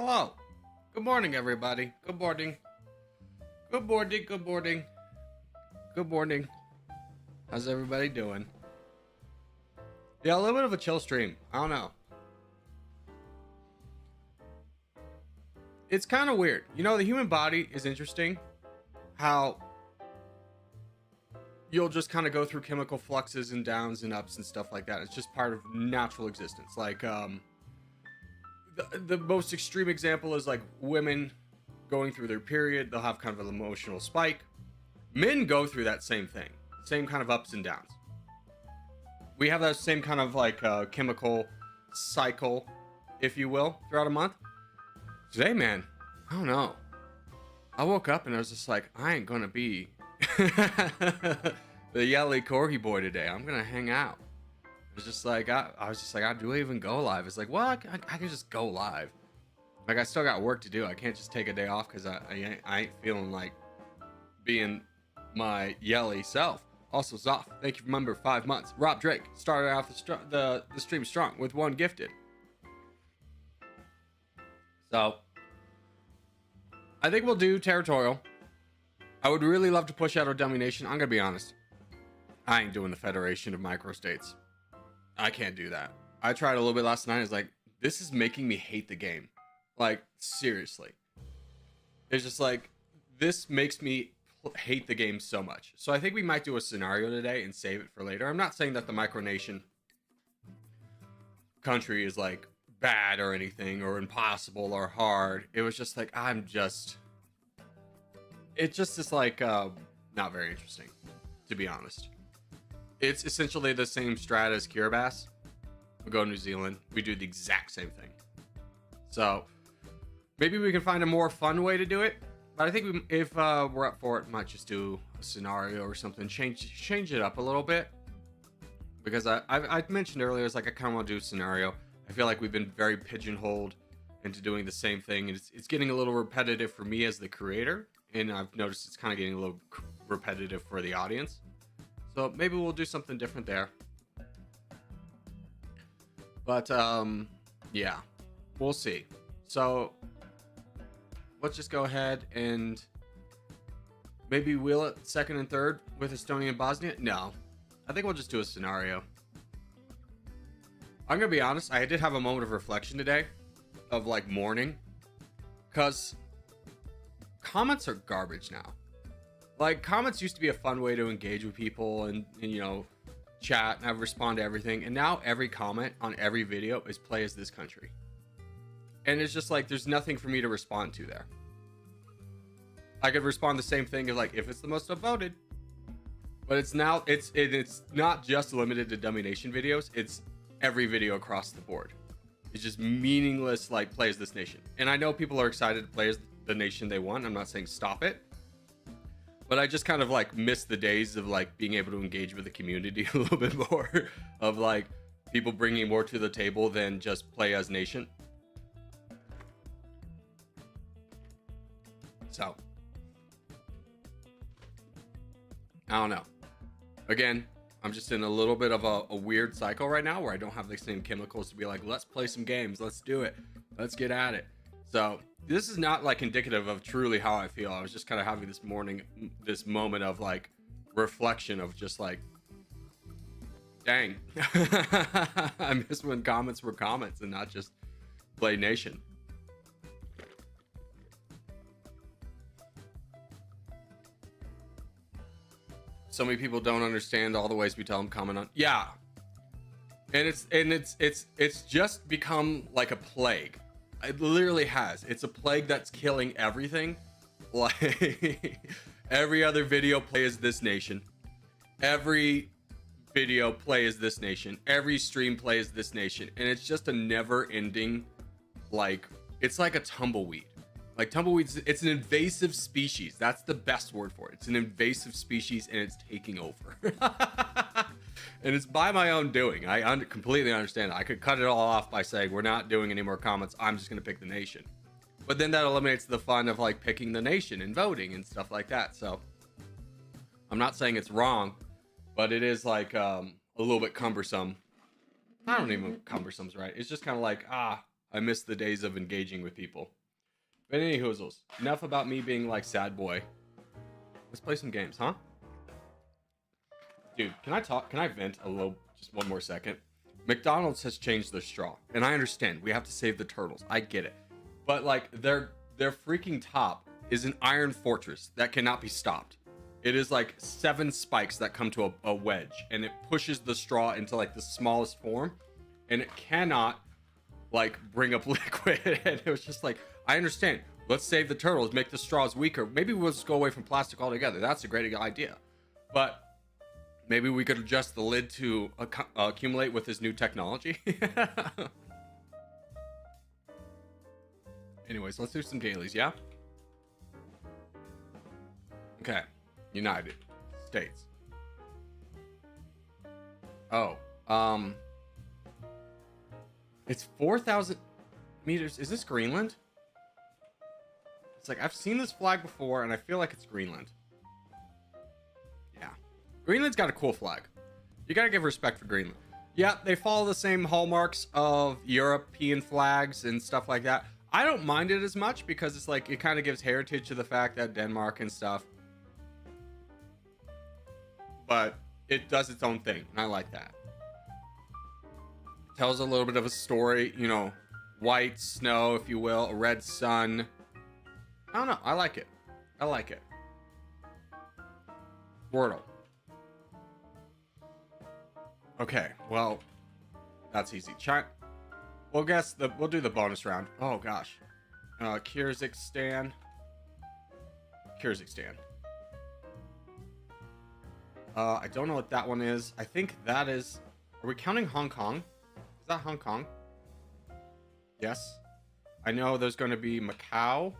Hello. Good morning, everybody. Good morning. Good morning. Good morning. Good morning. How's everybody doing? Yeah, a little bit of a chill stream. I don't know. It's kind of weird. You know, the human body is interesting. How you'll just kind of go through chemical fluxes and downs and ups and stuff like that. It's just part of natural existence. Like, the most extreme example is like women going through their period. They'll have kind of an emotional spike. Men go through that same thing, same kind of ups and downs. We have that same kind of like chemical cycle, if you will, throughout a month. Today, man, I don't know. I woke up and I was just like, I ain't gonna be the yelly Corgi boy today. I'm gonna hang out. It was just like, I was just like, I do even go live. It's like, well, I can just go live. Like, I still got work to do. I can't just take a day off because I ain't feeling like being my yelly self. Also, Zoff, thank you for member 5 months. Rob Drake started off the stream strong with 1 gifted. So, I think we'll do Territorial. I would really love to push out our Dummy Nation. I'm going to be honest. I ain't doing the Federation of Microstates. I can't do that. I tried a little bit last night. It's like, this is making me hate the game. Like, seriously. It's just like, this makes me hate the game so much. So I think we might do a scenario today and save it for later. I'm not saying that the micronation country is like bad or anything or impossible or hard. It was just like, it just is like not very interesting, to be honest. It's essentially the same strat as Kiribati. We go to New Zealand, we do the exact same thing. So maybe we can find a more fun way to do it. But I think if we're up for it, might just do a scenario or something, change it up a little bit. Because I mentioned earlier, it's like I kind of want to do a scenario. I feel like we've been very pigeonholed into doing the same thing, and it's getting a little repetitive for me as the creator, and I've noticed it's kind of getting a little repetitive for the audience. So maybe we'll do something different there. But yeah, we'll see. So let's just go ahead and maybe wheel it second and third with Estonia and Bosnia. No, I think we'll just do a scenario. I'm gonna be honest, I did have a moment of reflection today of like mourning, because comments are garbage now. Like, comments used to be a fun way to engage with people and you know, chat and have respond to everything, and now every comment on every video is play as this country, and it's just like there's nothing for me to respond to there. I could respond the same thing as like if it's the most upvoted, but it's now it's not just limited to Dummy Nation videos. It's every video across the board. It's just meaningless, like, play as this nation. And I know people are excited to play as the nation they want. I'm not saying stop it, but I just kind of like miss the days of like being able to engage with the community a little bit more, of like people bringing more to the table than just play as nation. So I don't know. Again, I'm just in a little bit of a weird cycle right now where I don't have the same chemicals to be like, let's play some games, let's do it, let's get at it. So this is not like indicative of truly how I feel. I was just kind of having this moment of like reflection of just like, dang, I miss when comments were comments and not just play nation. So many people don't understand all the ways we tell them comment on. Yeah. And it's just become like a plague. It literally has. It's a plague that's killing everything. Like every other video play as this nation. Every video play as this nation. Every stream play as this nation. And it's just a never ending, like, it's like a tumbleweed. Like tumbleweeds, it's an invasive species. That's the best word for it. It's an invasive species, and it's taking over. And it's by my own doing. I completely understand. I could cut it all off by saying we're not doing any more comments. I'm just going to pick the nation. But then that eliminates the fun of like picking the nation and voting and stuff like that. So I'm not saying it's wrong, but it is like a little bit cumbersome. I don't even know if cumbersome's right. It's just kind of like, I miss the days of engaging with people. But any hoozles, enough about me being like sad boy. Let's play some games, huh? Dude, can I talk? Can I vent a little, just one more second? McDonald's has changed their straw, and I understand we have to save the turtles. I get it, but like their freaking top is an iron fortress that cannot be stopped. It is like 7 spikes that come to a wedge, and it pushes the straw into like the smallest form, and it cannot like bring up liquid. And it was just like, I understand. Let's save the turtles, make the straws weaker. Maybe we'll just go away from plastic altogether. That's a great idea. But maybe we could adjust the lid to accumulate with this new technology. Anyways, let's do some dailies, yeah? Okay. United States. Oh, it's 4,000 meters. Is this Greenland? It's like, I've seen this flag before, and I feel like it's Greenland. Yeah. Greenland's got a cool flag. You gotta give respect for Greenland. Yeah, they follow the same hallmarks of European flags and stuff like that. I don't mind it as much because it's like, it kind of gives heritage to the fact that Denmark and stuff. But it does its own thing, and I like that. It tells a little bit of a story, you know, white snow, if you will, a red sun. I don't know. I like it. I like it. Wordle. Okay, well, that's easy. We'll do the bonus round. Oh gosh. Kyrgyzstan. I don't know what that one is. I think that is... Are we counting Hong Kong? Is that Hong Kong? Yes. I know there's going to be Macau.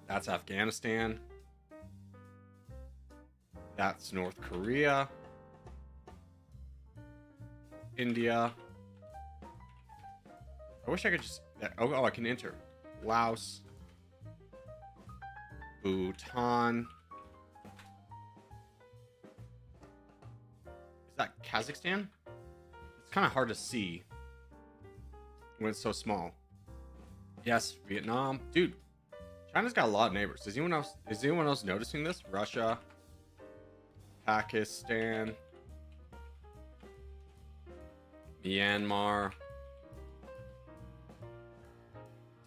That's Afghanistan. That's North Korea. India. I wish I could just... Oh, I can enter. Laos. Bhutan. Is that Kazakhstan? It's kind of hard to see when it's so small. Yes, Vietnam. Dude, China's got a lot of neighbors. Is anyone else noticing this? Russia. Pakistan. Myanmar.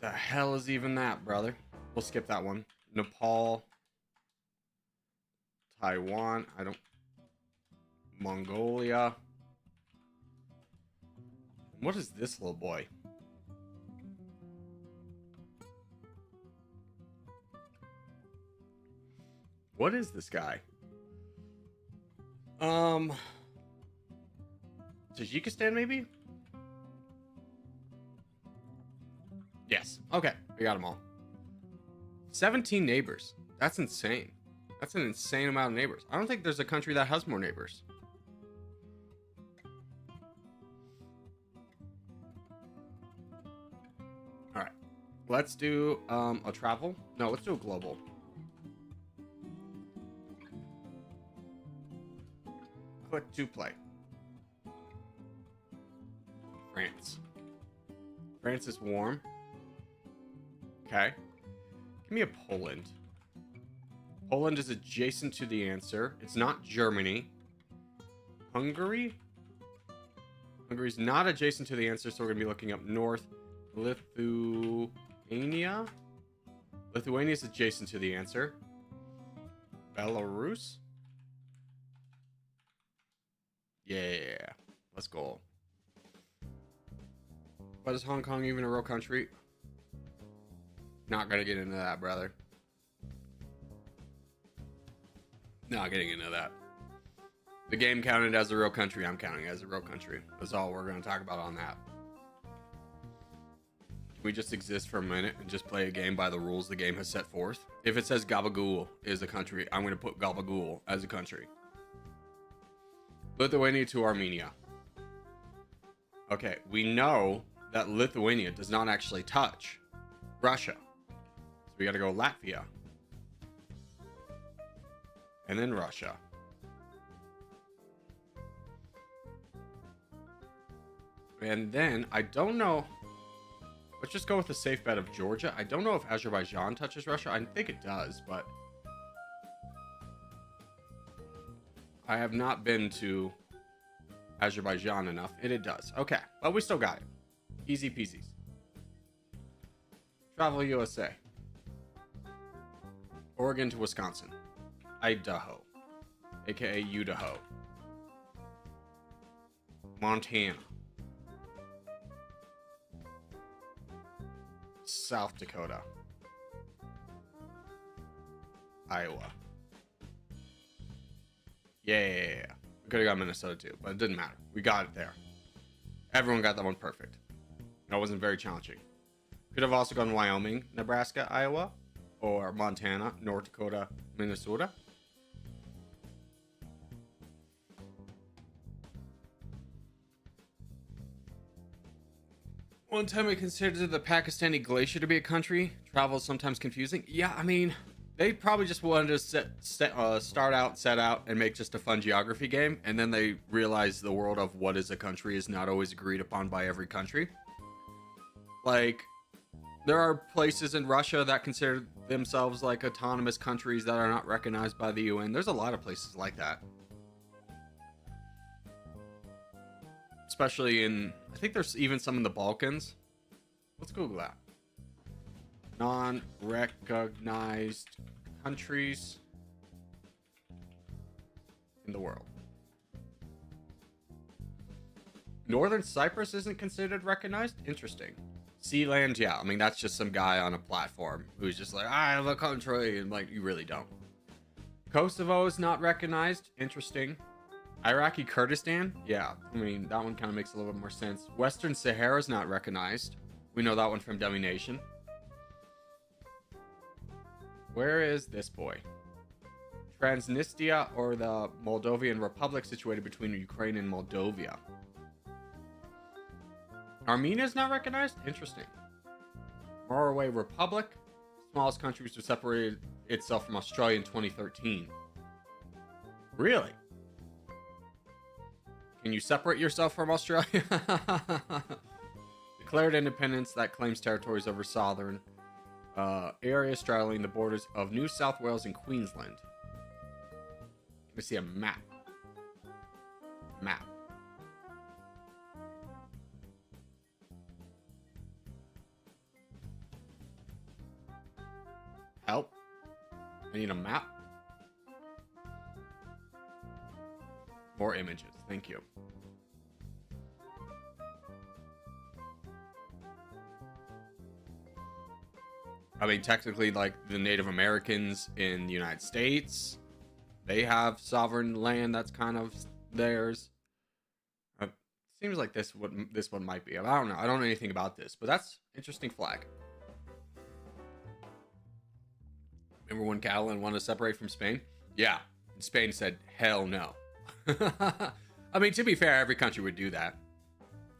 The hell is even that, brother? We'll skip that one. Nepal. Taiwan. Mongolia. What is this little boy? What is this guy? Tajikistan, maybe? Yes. Okay. We got them all. 17 neighbors. That's insane. That's an insane amount of neighbors. I don't think there's a country that has more neighbors. All right. Let's do a travel. No, let's do a global. Click to play. France. France is warm. Okay. Give me a Poland. Poland is adjacent to the answer. It's not Germany. Hungary? Hungary's not adjacent to the answer, so we're going to be looking up north. Lithuania? Lithuania is adjacent to the answer. Belarus? Yeah. Let's go. But is Hong Kong even a real country? Not gonna get into that, brother. Not getting into that. The game counted as a real country. I'm counting as a real country. That's all we're gonna talk about on that. Can we just exist for a minute and just play a game by the rules the game has set forth? If it says Gabagool is a country, I'm gonna put Gabagool as a country. Lithuania to Armenia. Okay, we know that Lithuania does not actually touch Russia. So we gotta go Latvia. And then Russia. And then I don't know. Let's just go with the safe bet of Georgia. I don't know if Azerbaijan touches Russia. I think it does, but I have not been to Azerbaijan enough. It does. Okay, but we still got it. Easy peasies. Travel USA. Oregon to Wisconsin. Idaho, aka Idaho. Montana. South Dakota. Iowa. Yeah. We could have got Minnesota too, but it didn't matter. We got it there. Everyone got that one perfect. That wasn't very challenging. Could have also gone Wyoming, Nebraska, Iowa, or Montana, North Dakota, Minnesota. One time I considered the Pakistani glacier to be a country. Travel is sometimes confusing. Yeah, I mean, they probably just wanted to set out, and make just a fun geography game. And then they realized the world of what is a country is not always agreed upon by every country. Like, there are places in Russia that consider themselves like autonomous countries that are not recognized by the UN. There's a lot of places like that. Especially in, I think there's even some in the Balkans. Let's Google that. Non-recognized countries in the world. Northern Cyprus isn't considered recognized? Interesting. Sealand, yeah. I mean, that's just some guy on a platform who's just like, I have a country, and like, you really don't. Kosovo is not recognized. Interesting. Iraqi Kurdistan? Yeah, I mean, that one kind of makes a little bit more sense. Western Sahara is not recognized. We know that one from Dummy Nation. Where is this boy? Transnistria, or the Moldovan Republic situated between Ukraine and Moldova. Armenia is not recognized? Interesting. Norway Republic, smallest country to separate itself from Australia in 2013. Really? Can you separate yourself from Australia? Declared independence that claims territories over southern areas straddling the borders of New South Wales and Queensland. Let me see a map. Help. I need a map. More images. Thank you. I mean, technically, like, the Native Americans in the United States, they have sovereign land that's kind of theirs. Seems like this one might be. I don't know. I don't know anything about this, but that's interesting flag. Remember when Catalan wanted to separate from Spain? Yeah. And Spain said, hell no. I mean, to be fair, every country would do that.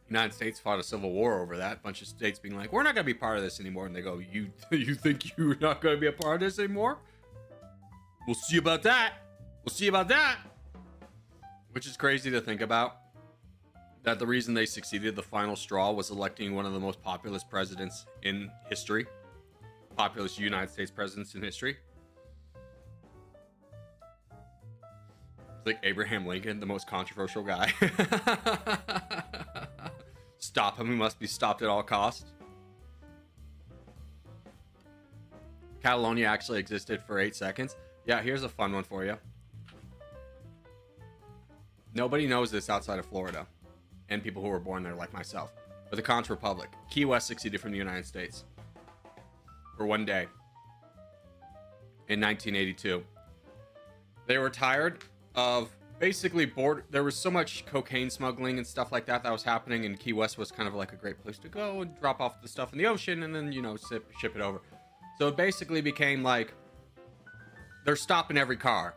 United States fought a civil war over that. A bunch of states being like, we're not going to be part of this anymore. And they go, you think you're not going to be a part of this anymore? We'll see about that. We'll see about that. Which is crazy to think about. That the reason they succeeded, the final straw, was electing one of the most populous presidents in history. Populous United States presidents in history. It's like Abraham Lincoln, the most controversial guy. Stop him, he must be stopped at all costs. Catalonia actually existed for 8 seconds. Yeah, here's a fun one for you. Nobody knows this outside of Florida and people who were born there like myself. But the Conch Republic, Key West, seceded from the United States for one day in 1982. They were tired of basically there was so much cocaine smuggling and stuff like that was happening, and Key West was kind of like a great place to go and drop off the stuff in the ocean and then, you know, ship it over. So it basically became like they're stopping every car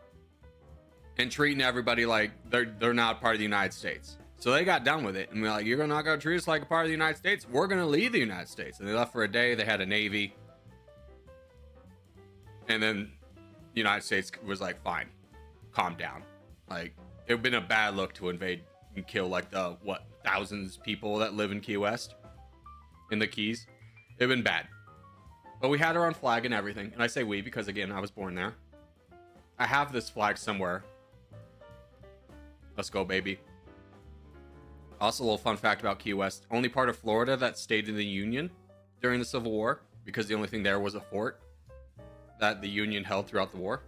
and treating everybody like they're not part of the United States. So they got done with it, and we're like, you're not gonna treat us like a part of the United States? We're gonna leave the United States. And they left for a day. They had a navy, and then the United States was like, fine, calm down. Like, it would have been a bad look to invade and kill like the thousands of people that live in Key West, in the Keys. It'd been bad. But we had our own flag and everything. And I say we because, again, I was born there. I have this flag somewhere. Let's go, baby. Also, a little fun fact about Key West. Only part of Florida that stayed in the Union during the Civil War, because the only thing there was a fort that the Union held throughout the war.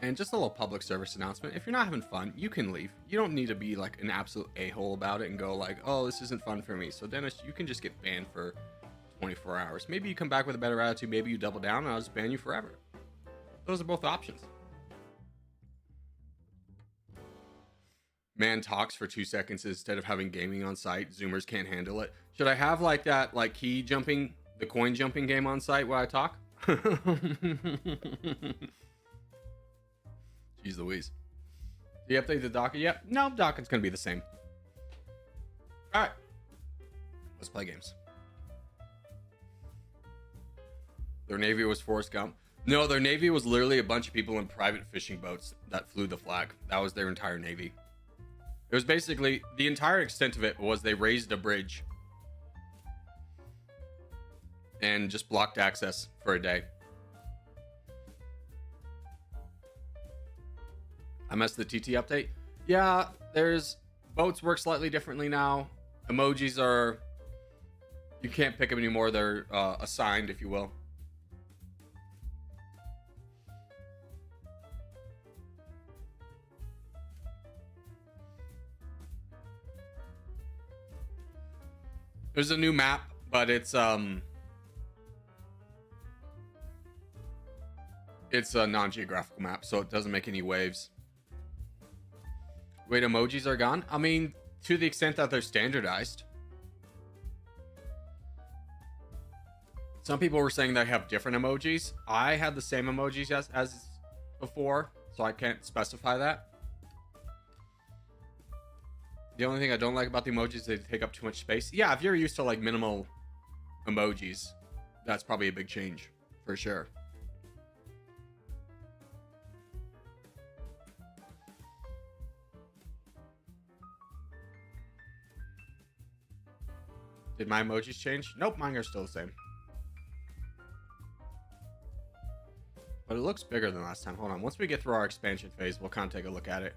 And just a little public service announcement. If you're not having fun, you can leave. You don't need to be like an absolute a-hole about it and go like, oh, this isn't fun for me. So Dennis, you can just get banned for 24 hours. Maybe you come back with a better attitude. Maybe you double down and I'll just ban you forever. Those are both options. Man talks for 2 seconds instead of having gaming on site. Zoomers can't handle it. Should I have like that, like key jumping, the coin jumping game on site while I talk? Jeez Louise. Do you update the docket yet? No, docket's gonna be the same. Alright. Let's play games. Their navy was Forrest Gump. No, their navy was literally a bunch of people in private fishing boats that flew the flag. That was their entire navy. It was basically, the entire extent of it was they raised a bridge and just blocked access for a day. I missed the TT update. Yeah, there's boats work slightly differently now. Emojis are, you can't pick them anymore. They're assigned, if you will. There's a new map, but it's a non-geographical map, so it doesn't make any waves. Wait, emojis are gone? I mean, to the extent that they're standardized. Some people were saying they have different emojis. I had the same emojis as before, so I can't specify that. The only thing I don't like about the emojis is they take up too much space. Yeah, if you're used to like minimal emojis, that's probably a big change for sure. Did my emojis change? Nope, mine are still the same. But it looks bigger than last time. Hold on. Once we get through our expansion phase, we'll kind of take a look at it.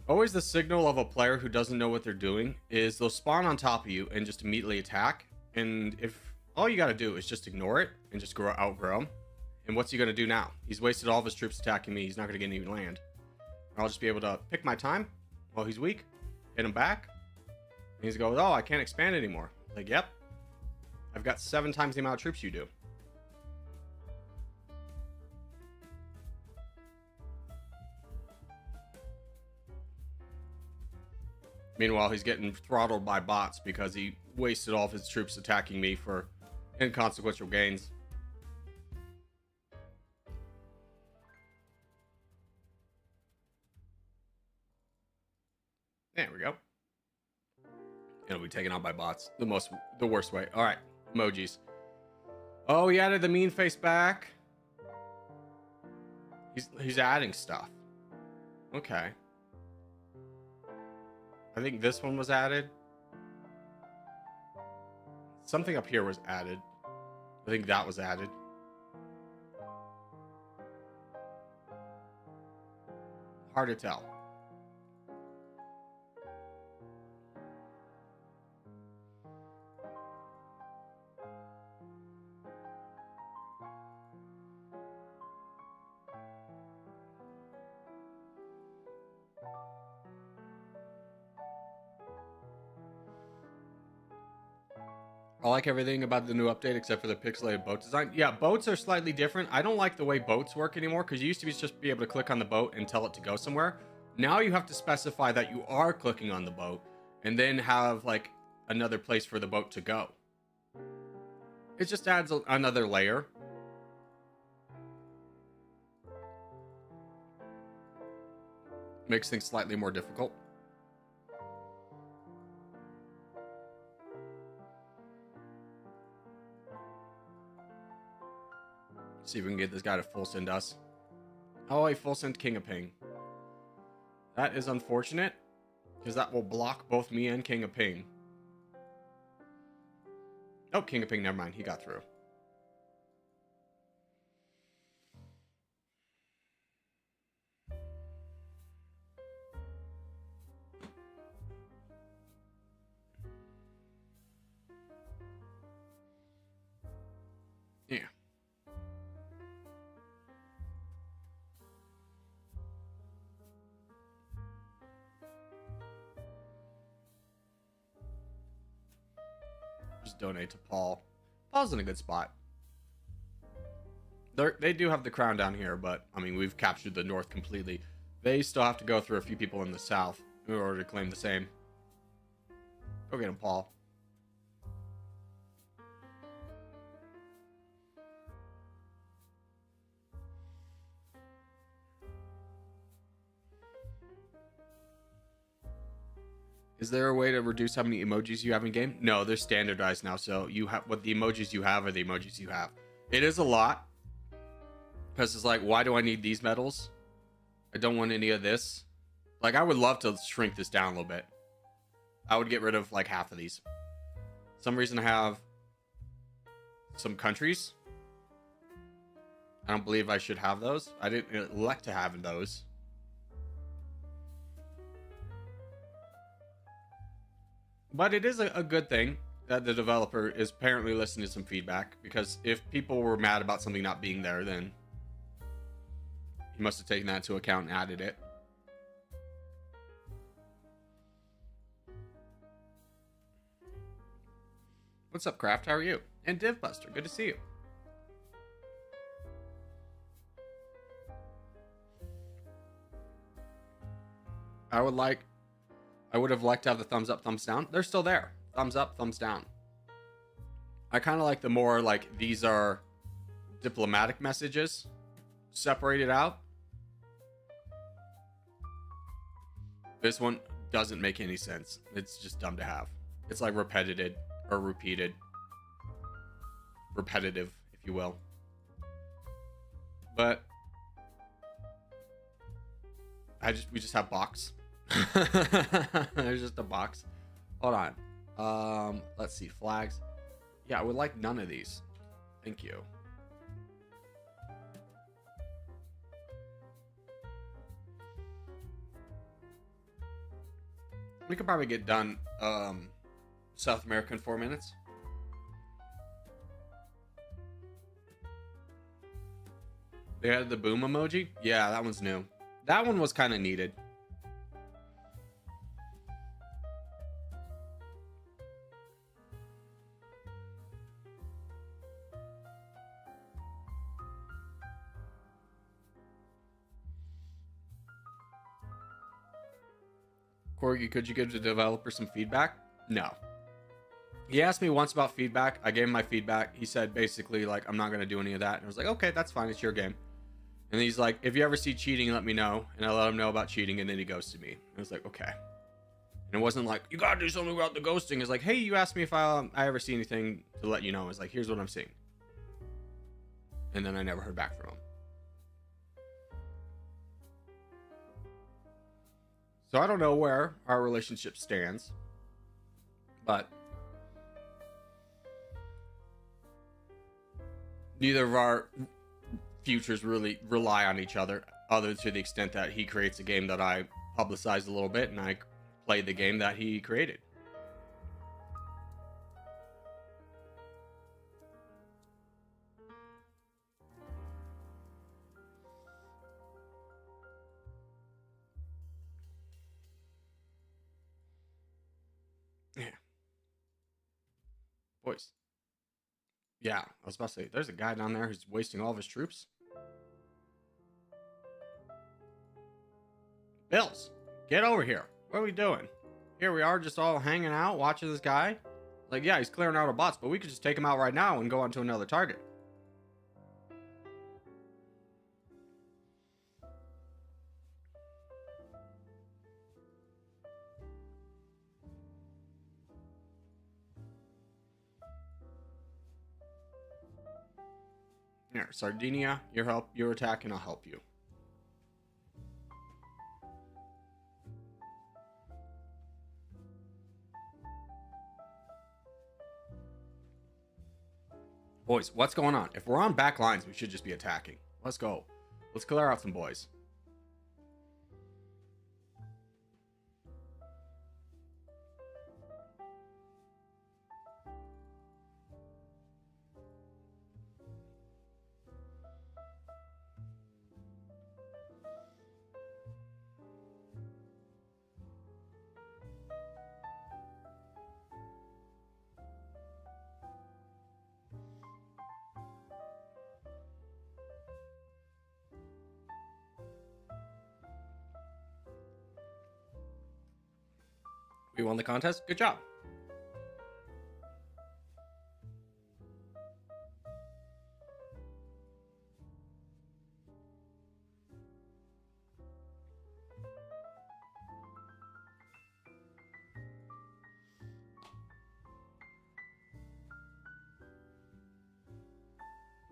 Always the signal of a player who doesn't know what they're doing is they'll spawn on top of you and just immediately attack. And if all you got to do is just ignore it and just outgrow him. And what's he going to do now? He's wasted all of his troops attacking me. He's not going to get any land. I'll just be able to pick my time while he's weak. Hit him back. And he's going, oh, I can't expand anymore. Like, yep. I've got 7 times the amount of troops you do. Meanwhile, he's getting throttled by bots because he wasted all of his troops attacking me for inconsequential gains. There we go. It'll be taken out by bots. The worst way. All right, emojis. Oh, he added the mean face back. He's adding stuff. Okay. I think this one was added. Something up here was added. I think that was added. Hard to tell. I like everything about the new update except for the pixelated boat design. Yeah, boats are slightly different. I don't like the way boats work anymore because you used to just be able to click on the boat and tell it to go somewhere. Now you have to specify that you are clicking on the boat and then have like another place for the boat to go. It just adds another layer. Makes things slightly more difficult. See if we can get this guy to full send us. Oh, he full sent King of Ping. That is unfortunate, because that will block both me and King of Ping. Oh, King of Ping, never mind. He got through. Yeah. Just donate to Paul. Paul's in a good spot. They do have the crown down here, but I mean, we've captured the north completely. They still have to go through a few people in the south in order to claim the same. Go get him, Paul. Is there a way to reduce how many emojis you have in game? No, they're standardized now. So you have what the emojis you have are the emojis you have. It is a lot. Because it's like, why do I need these medals? I don't want any of this. Like, I would love to shrink this down a little bit. I would get rid of like half of these. Some reason I have some countries. I don't believe I should have those. I didn't elect to have those. But it is a good thing that the developer is apparently listening to some feedback, because if people were mad about something not being there, then he must have taken that into account and added it. What's up, Craft? How are you? And Divbuster, good to see you. I would have liked to have the thumbs up, thumbs down. They're still there. Thumbs up, thumbs down. I kind of like the more like these are diplomatic messages separated out. This one doesn't make any sense. It's just dumb to have. It's like repetitive, if you will. But we just have box. There's just a box. Hold on. Let's see. Flags. Yeah, I would like none of these. Thank you. We could probably get done South America in 4 minutes. They had the boom emoji. Yeah, that one's new. That one was kind of needed. Corgi, could you give the developer some feedback? No. He asked me once about feedback. I gave him my feedback. He said basically like, I'm not going to do any of that. And I was like, okay, that's fine. It's your game. And he's like, if you ever see cheating, let me know. And I let him know about cheating. And then he ghosted me. I was like, okay. And it wasn't like, you got to do something about the ghosting. It's like, hey, you asked me if I ever see anything to let you know. It's like, here's what I'm seeing. And then I never heard back from him. So I don't know where our relationship stands, but neither of our futures really rely on each other, other to the extent that he creates a game that I publicize a little bit and I play the game that he created. Yeah. Boys. Yeah, I was about to say, there's a guy down there who's wasting all of his troops. Bills, get over here. What are we doing? Here we are just all hanging out, watching this guy. Like, yeah, he's clearing out our bots, but we could just take him out right now and go on to another target. Here. Sardinia, your attack, and I'll help you. Boys, what's going on? If we're on back lines, we should just be attacking. Let's go. Let's clear out some boys. We won the contest. Good job.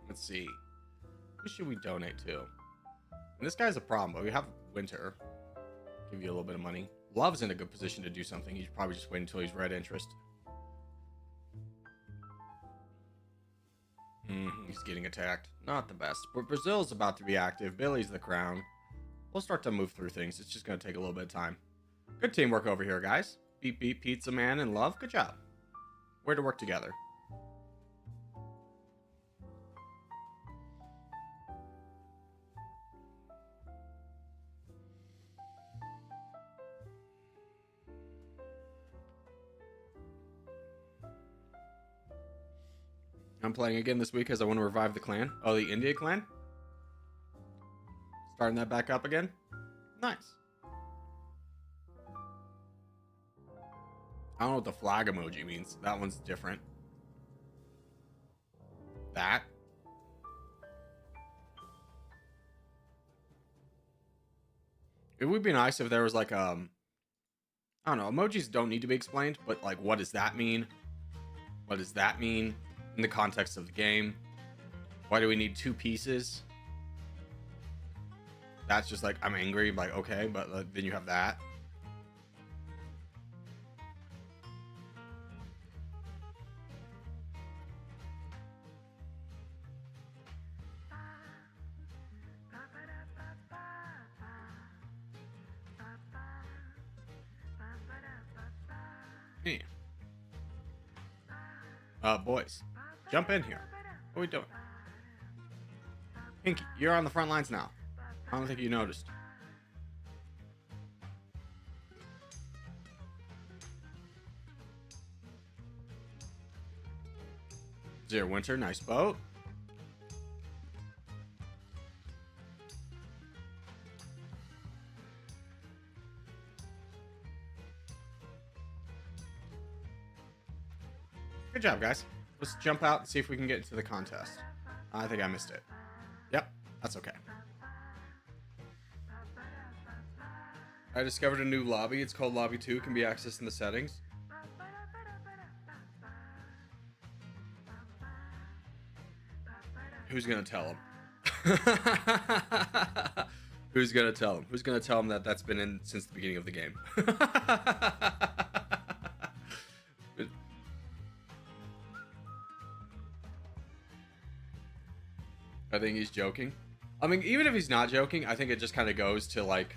Let's see. Who should we donate to? And this guy's a problem, but we have Winter. Give you a little bit of money. Love's in a good position to do something. He's probably just waiting until he's red interest. He's getting attacked. Not the best. But Brazil's about to be active. Billy's the crown. We'll start to move through things. It's just going to take a little bit of time. Good teamwork over here, guys. Beep, beep, Pizza Man and Love. Good job. We're to work together. I'm playing again this week as I want to revive the clan. Oh, the India clan? Starting that back up again? Nice. I don't know what the flag emoji means. That one's different. That. It would be nice if there was like I don't know, emojis don't need to be explained, but like what does that mean? What does that mean in the context of the game? Why do we need two pieces? That's just like I'm angry, like okay, but then you have that. Boys, jump in here. What are we doing? Pinky, you're on the front lines now. I don't think you noticed. Zero Winter, nice boat. Good job, guys. Let's jump out and see if we can get into the contest. I think I missed it. Yep, that's okay. I discovered a new lobby. It's called Lobby 2. It can be accessed in the settings. Who's gonna tell him? Who's gonna tell him? Who's gonna tell him that that's been in since the beginning of the game? I think he's joking. I mean, even if he's not joking, I think it just kind of goes to like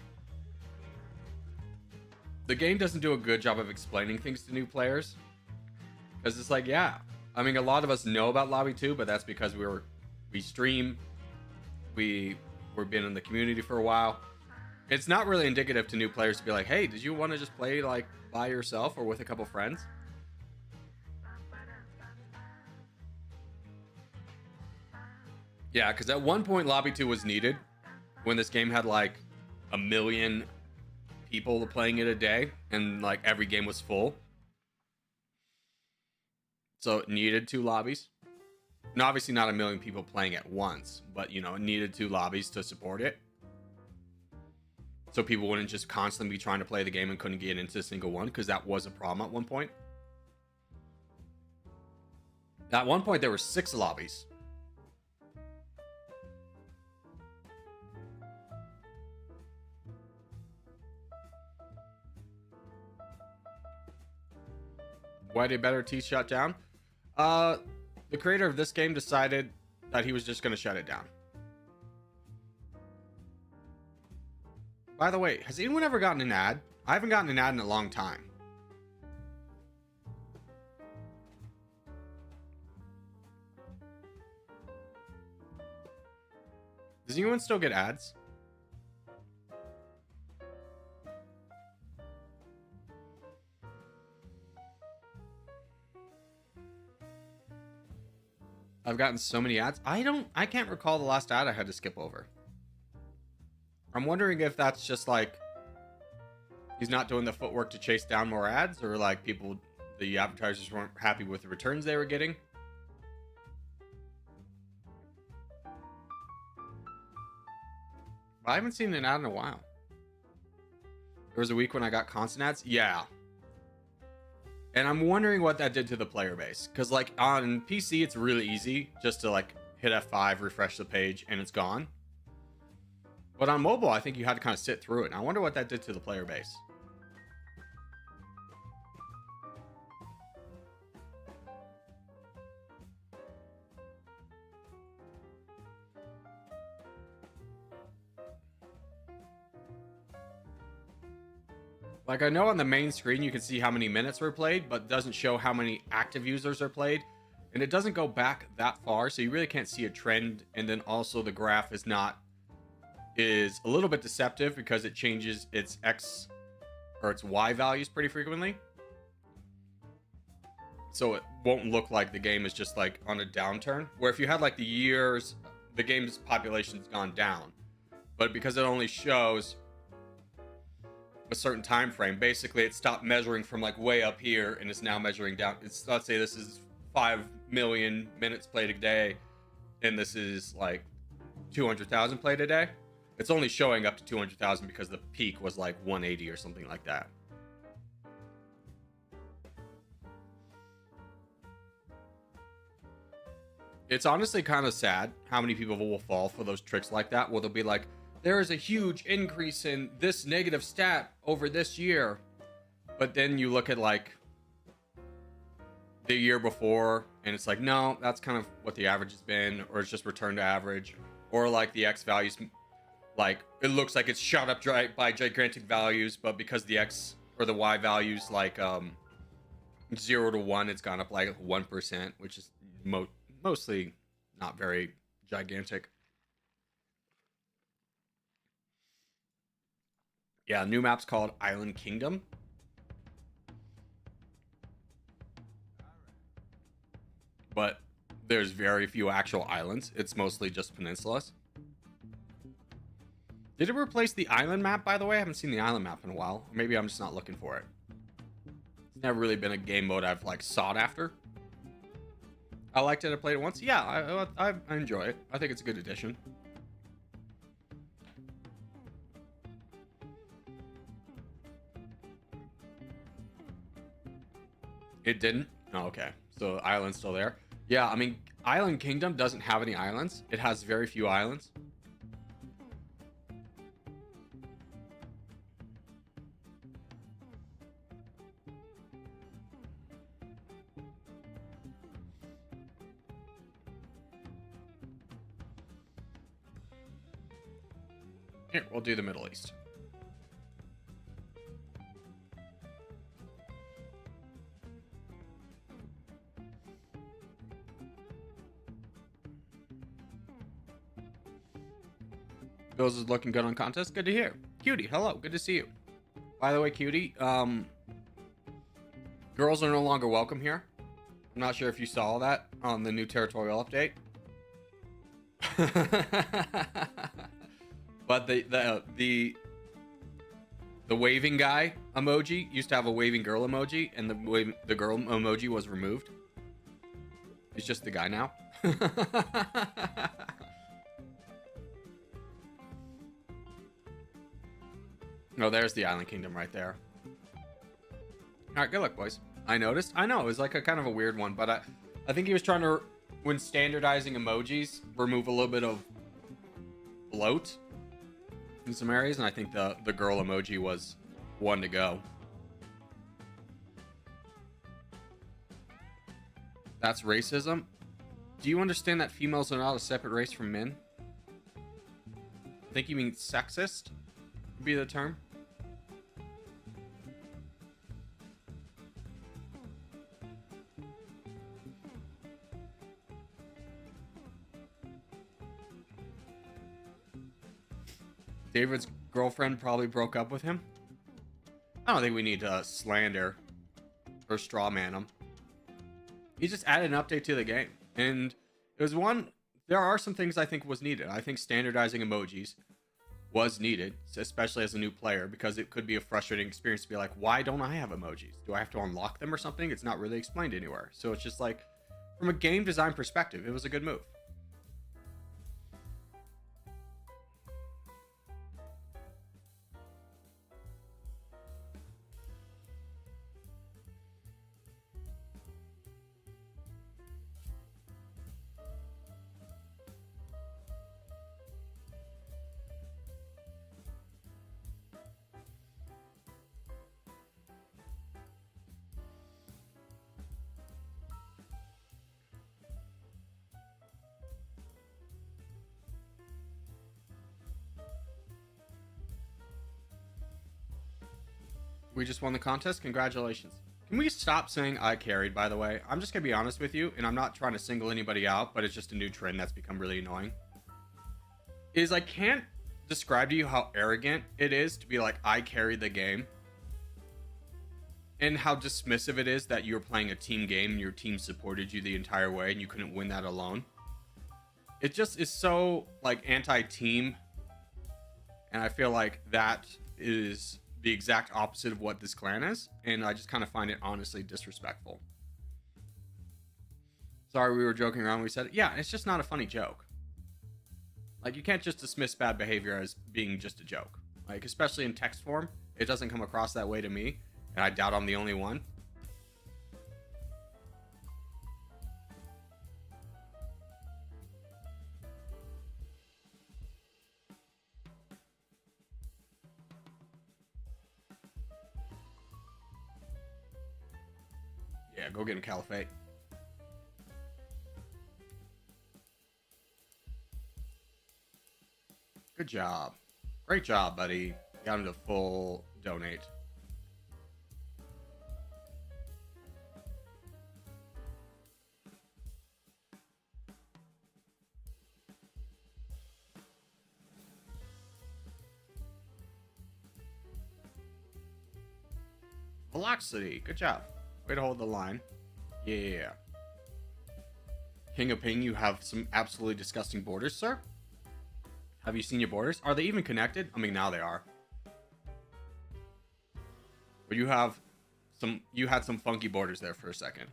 the game doesn't do a good job of explaining things to new players. Because it's like, yeah, I mean, a lot of us know about Lobby 2, but that's because we stream, we've been in the community for a while. It's not really indicative to new players to be like, hey, did you want to just play like by yourself or with a couple friends? Yeah, because at one point Lobby 2 was needed when this game had like 1 million people playing it a day and like every game was full. So it needed 2 lobbies. And obviously not 1 million people playing at once, but you know, it needed 2 lobbies to support it. So people wouldn't just constantly be trying to play the game and couldn't get into a single one, because that was a problem at one point. At one point there were 6 lobbies. Why did Better Teeth shut down? The creator of this game decided that he was just going to shut it down. By the way, has anyone ever gotten an ad? I haven't gotten an ad in a long time. Does anyone still get ads? I've gotten so many ads. I can't recall the last ad I had to skip over. I'm wondering if that's just like he's not doing the footwork to chase down more ads, or like the advertisers weren't happy with the returns they were getting. I haven't seen an ad in a while. There was a week when I got constant ads. Yeah. And I'm wondering what that did to the player base. Because like on PC, it's really easy just to like hit F5, refresh the page, and it's gone. But on mobile, I think you had to kind of sit through it. And I wonder what that did to the player base. Like, I know on the main screen you can see how many minutes were played, but it doesn't show how many active users are played. And it doesn't go back that far, so you really can't see a trend. And then also the graph is a little bit deceptive because it changes its X or its Y values pretty frequently. So it won't look like the game is just like on a downturn. Where if you had like the years, the game's population's gone down. But because it only shows a certain time frame, basically it stopped measuring from like way up here and it's now measuring down. It's, let's say this is 5 million minutes played a day and this is like 200,000 played a day. It's only showing up to 200,000 because the peak was like 180 or something like that. It's honestly kind of sad how many people will fall for those tricks like that, where they'll be like, there is a huge increase in this negative stat over this year. But then you look at like the year before and it's like, no, that's kind of what the average has been, or it's just returned to average, or like the X values, like it looks like it's shot up by gigantic values, but because the X or the Y values like 0 to 1, it's gone up like 1%, which is mostly not very gigantic. Yeah, new map's called Island Kingdom. But there's very few actual islands. It's mostly just peninsulas. Did it replace the island map, by the way? I haven't seen the island map in a while. Or maybe I'm just not looking for it. It's never really been a game mode I've like sought after. I liked it. I played it once. Yeah, I enjoy it. I think it's a good addition. It didn't? Oh, okay. So the island's still there. Yeah, I mean, Island Kingdom doesn't have any islands. It has very few islands. Here, we'll do the Middle East. Bills is looking good on contest. Good to hear. Cutie, hello. Good to see you. By the way, Cutie, girls are no longer welcome here. I'm not sure if you saw that on the new Territorial update. But the waving guy emoji used to have a waving girl emoji, and the girl emoji was removed. It's just the guy now. No, there's the Island Kingdom right there. All right, good luck, boys. I noticed. I know it was like a kind of a weird one, but I think he was trying to, when standardizing emojis, remove a little bit of bloat in some areas, and I think the girl emoji was one to go. That's racism. Do you understand that females are not a separate race from men? I think you mean sexist would be the term. David's girlfriend probably broke up with him. I don't think we need to slander or straw man him. He just added an update to the game. And it was one, there are some things I think was needed. I think standardizing emojis was needed, especially as a new player, because it could be a frustrating experience to be like, why don't I have emojis? Do I have to unlock them or something? It's not really explained anywhere. So it's just like, from a game design perspective, it was a good move. We just won the contest. Congratulations. Can we stop saying I carried, by the way? I'm just going to be honest with you, and I'm not trying to single anybody out, but it's just a new trend that's become really annoying. I can't describe to you how arrogant it is to be like, I carried the game. And how dismissive it is that you're playing a team game and your team supported you the entire way and you couldn't win that alone. It just is so, anti-team. And I feel like that is the exact opposite of what this clan is, and I just kind of find it honestly disrespectful. Sorry, we were joking around when we said it. Yeah, it's just not a funny joke. You can't just dismiss bad behavior as being just a joke. Especially in text form, it doesn't come across that way to me, and I doubt I'm the only one. Yeah, go get him, Caliphate. Good job. Great job, buddy. Got him to full donate. Velocity. Good job. Way to hold the line. Yeah. King of Ping, you have some absolutely disgusting borders, sir. Have you seen your borders? Are they even connected? I mean, now they are. But you had some funky borders there for a second.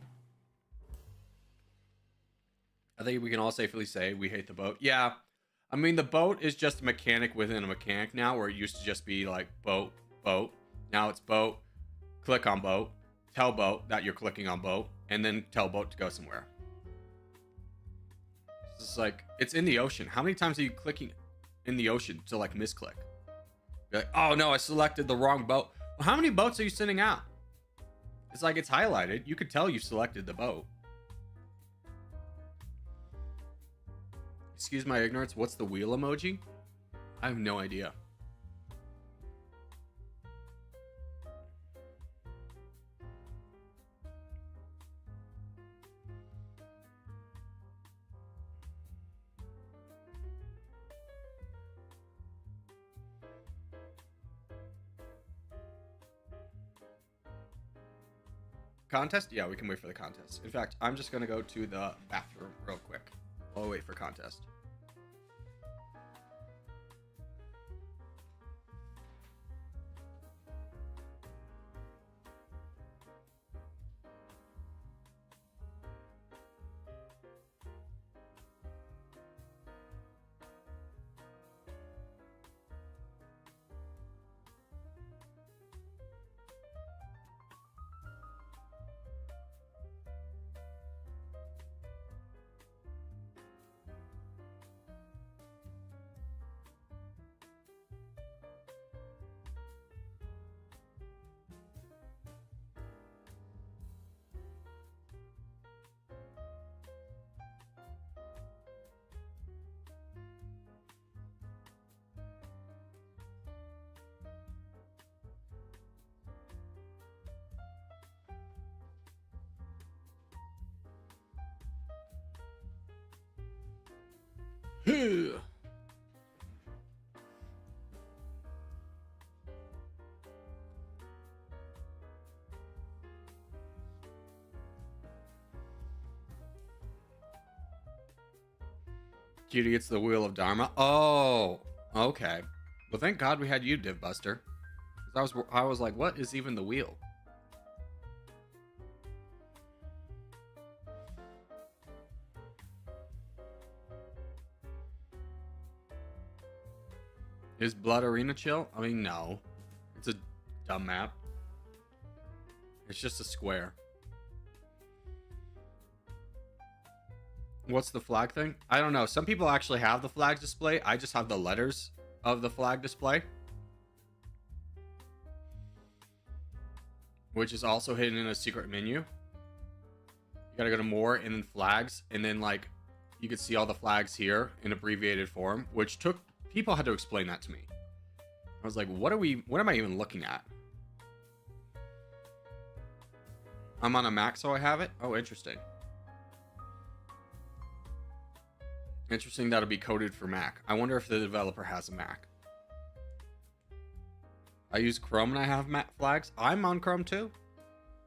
I think we can all safely say we hate the boat. Yeah. I mean, the boat is just a mechanic within a mechanic now, where it used to just be like boat, boat. Now it's boat, click on boat, tell boat that you're clicking on boat, and then tell boat to go somewhere. It's it's in the ocean. How many times are you clicking in the ocean to misclick? You're like, oh no, I selected the wrong boat. Well, how many boats are you sending out? It's it's highlighted. You could tell you selected the boat. Excuse my ignorance. What's the wheel emoji? I have no idea. Contest? Yeah, we can wait for the contest. In fact, I'm just going to go to the bathroom real quick while we wait for contest. Cutie, it's the wheel of Dharma. Oh, okay. Well, thank God we had you, Div Buster. I was like, what is even the wheel? Is Blood Arena chill? I mean, no. It's a dumb map. It's just a square. What's the flag thing? I don't know. Some people actually have the flag display. I just have the letters of the flag display, which is also hidden in a secret menu. You gotta go to more and then flags, and then like you could see all the flags here in abbreviated form, which took people had to explain that to me. I was like, what am I even looking at? I'm on a Mac, so I have it. Oh, interesting. Interesting, that'll be coded for Mac. I wonder if the developer has a Mac. I use Chrome and I have Mac flags. I'm on Chrome too.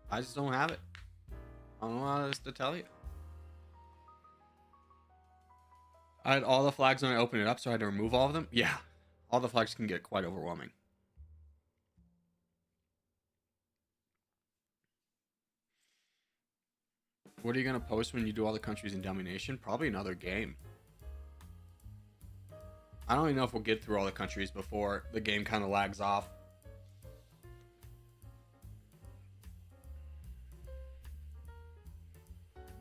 I just don't have it. I don't know how else to tell you. I had all the flags when I opened it up, so I had to remove all of them. Yeah, all the flags can get quite overwhelming. What are you going to post when you do all the countries in domination? Probably another game. I don't even know if we'll get through all the countries before the game kind of lags off.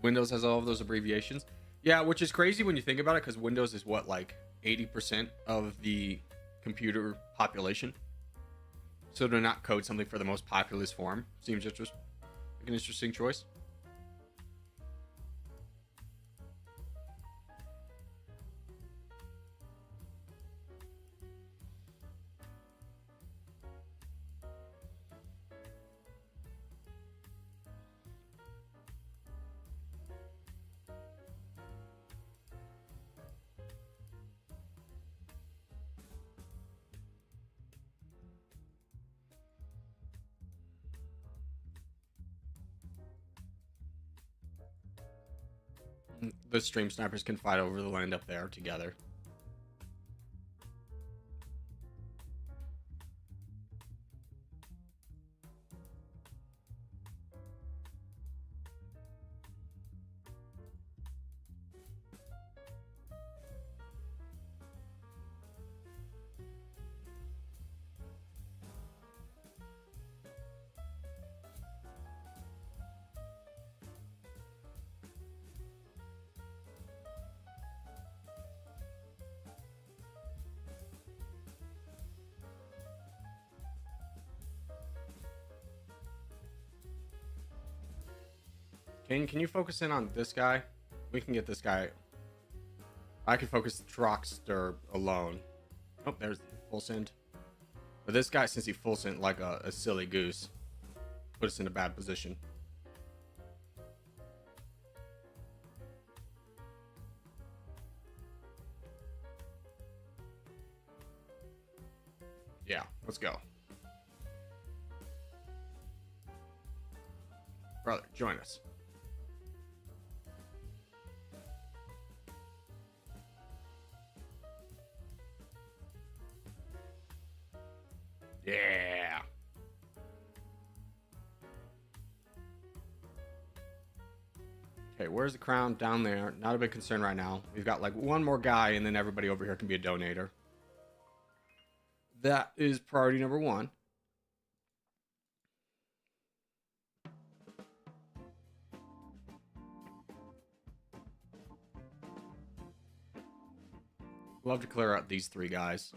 Windows has all of those abbreviations. Yeah, which is crazy when you think about it, because Windows is what, like 80% of the computer population. So to not code something for the most populous form seems just like an interesting choice. The stream snipers can fight over the land up there together. Can you focus in on this guy? We can get this guy. I can focus the Trockster alone. Oh, there's the full send. But this guy, since he full sent like a silly goose, put us in a bad position. Yeah, let's go. Brother, join us. Yeah. Okay, where's the crown? Down there. Not a big concern right now. We've got like one more guy, and then everybody over here can be a donator. That is priority number one. Love to clear out these three guys.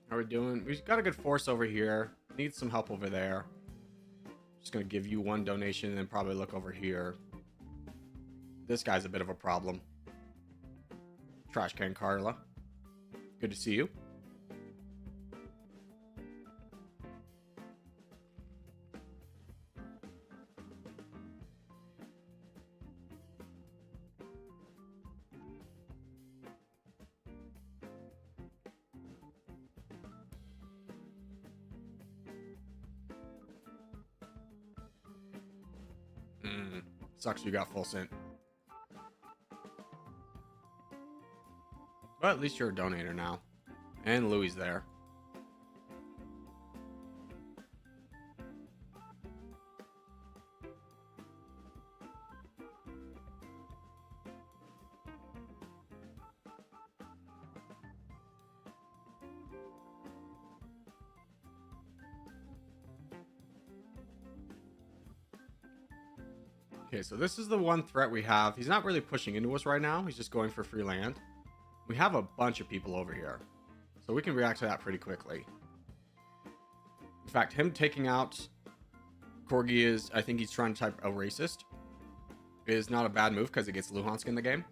How are we doing? We've got a good force over here. Need some help over there. Just gonna give you one donation and then probably look over here. This guy's a bit of a problem. Trash can Carla. Good to see you. Sucks you got full sync. But at least you're a donator now. And Louie's there. Okay, so this is the one threat we have. He's not really pushing into us right now. He's just going for free land. We have a bunch of people over here, so we can react to that pretty quickly. In fact, him taking out Corgi is, I think he's trying to type a racist, is not a bad move because it gets Luhansk in the game.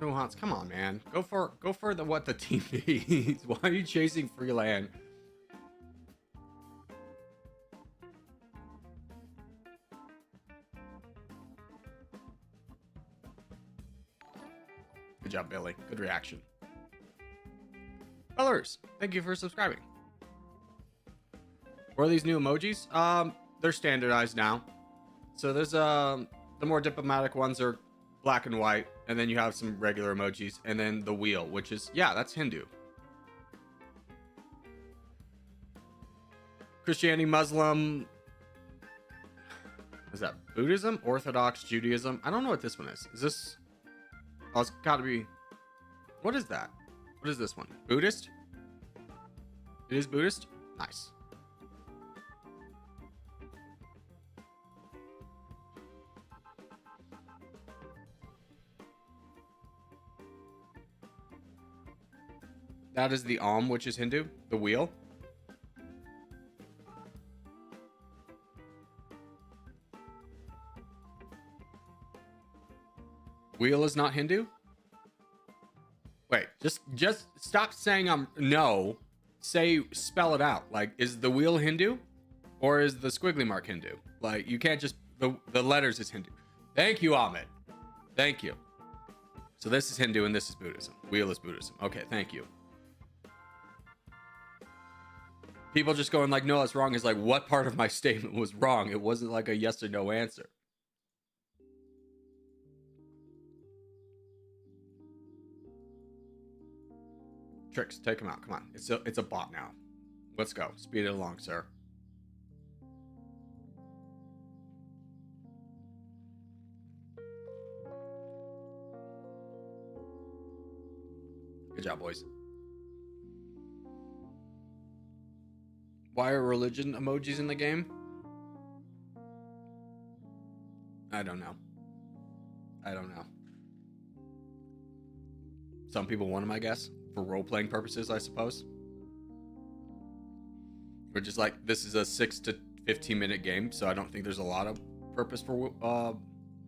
Luhansk, come on, man. Go for the what the team needs. Why are you chasing free land? Good job, Billy. Good reaction. Colors, thank you for subscribing. What are these new emojis? They're standardized now. So there's the more diplomatic ones are black and white, and then you have some regular emojis, and then the wheel, which is, yeah, that's Hindu. Christianity, Muslim, is that Buddhism, Orthodox, Judaism? I don't know what this one is. Is this, oh, it's gotta be, what is that? What is this one? Buddhist? It is Buddhist? Nice. That is the which is Hindu. The wheel. Wheel is not Hindu? Wait, just stop saying no. Spell it out. Like, is the wheel Hindu? Or is the squiggly mark Hindu? Like, you can't just, the letters is Hindu. Thank you, Ahmed. Thank you. So this is Hindu and this is Buddhism. Wheel is Buddhism. Okay, thank you. People just going like, no, that's wrong, is like, what part of my statement was wrong? It wasn't like a yes or no answer. Tricks, take him out. Come on. It's a bot now. Let's go. Speed it along, sir. Good job, boys. Why are religion emojis in the game? I don't know. Some people want them, I guess, for role-playing purposes, I suppose. Or just like, this is a 6 to 15 minute game, so I don't think there's a lot of purpose for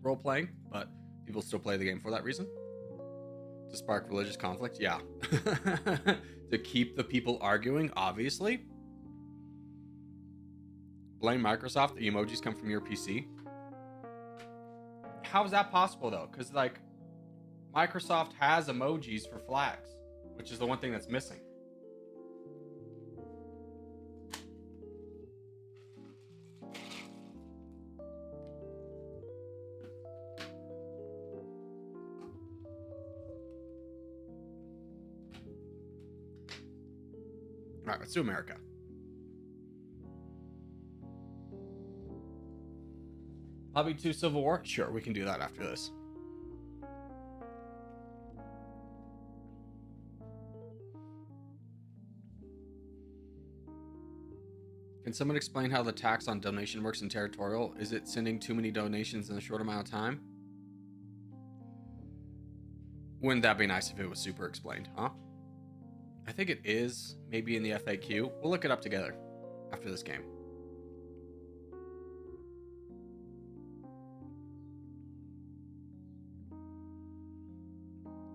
role-playing, but people still play the game for that reason. To spark religious conflict, yeah. To keep the people arguing, obviously. Blame Microsoft, the emojis come from your PC. How is that possible though? Because like Microsoft has emojis for flags, which is the one thing that's missing. All right, let's do America. Hobby 2 Civil War? Sure, we can do that after this. Can someone explain how the tax on donation works in Territorial? Is it sending too many donations in a short amount of time? Wouldn't that be nice if it was super explained, huh? I think it is, maybe in the FAQ. We'll look it up together after this game.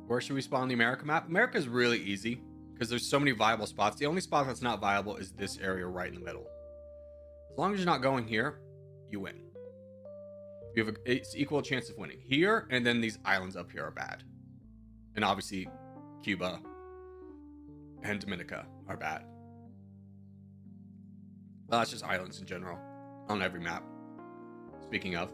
Where should we spawn on the America map? America is really easy because there's so many viable spots. The only spot that's not viable is this area right in the middle. As long as you're not going here, you win. You have an equal chance of winning here, and then these islands up here are bad. And obviously, Cuba and Dominica are bad. Well, that's just islands in general on every map. Speaking of.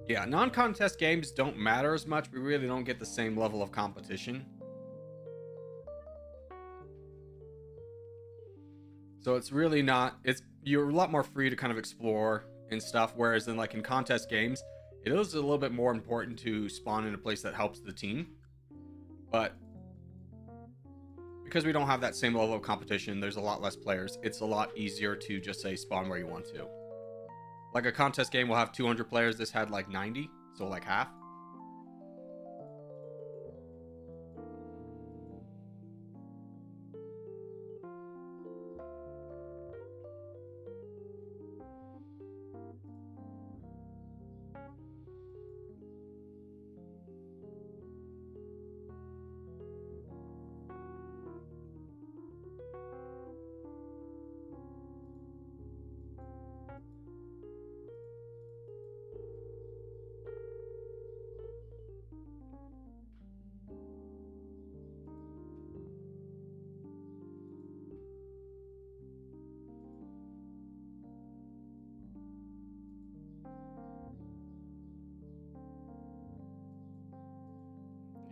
Yeah, non-contest games don't matter as much. We really don't get the same level of competition. So it's really not, you're a lot more free to kind of explore and stuff, whereas in in contest games, it is a little bit more important to spawn in a place that helps the team. But because we don't have that same level of competition, there's a lot less players. It's a lot easier to just say spawn where you want to. Like a contest game will have 200 players. This had 90, so half.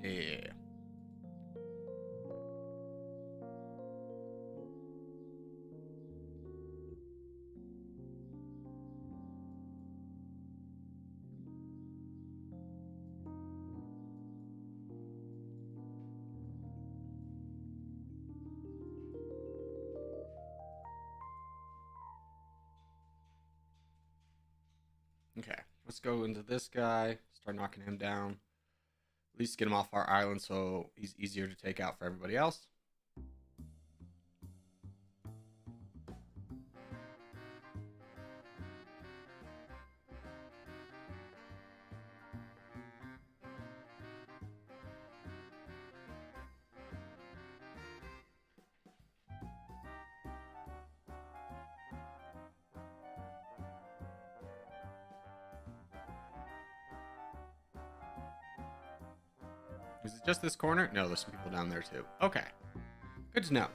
Yeah. Okay, let's go into this guy, start knocking him down. At least get him off our island so he's easier to take out for everybody else. Is it just this corner? No, there's some people down there too. Okay. Good to know.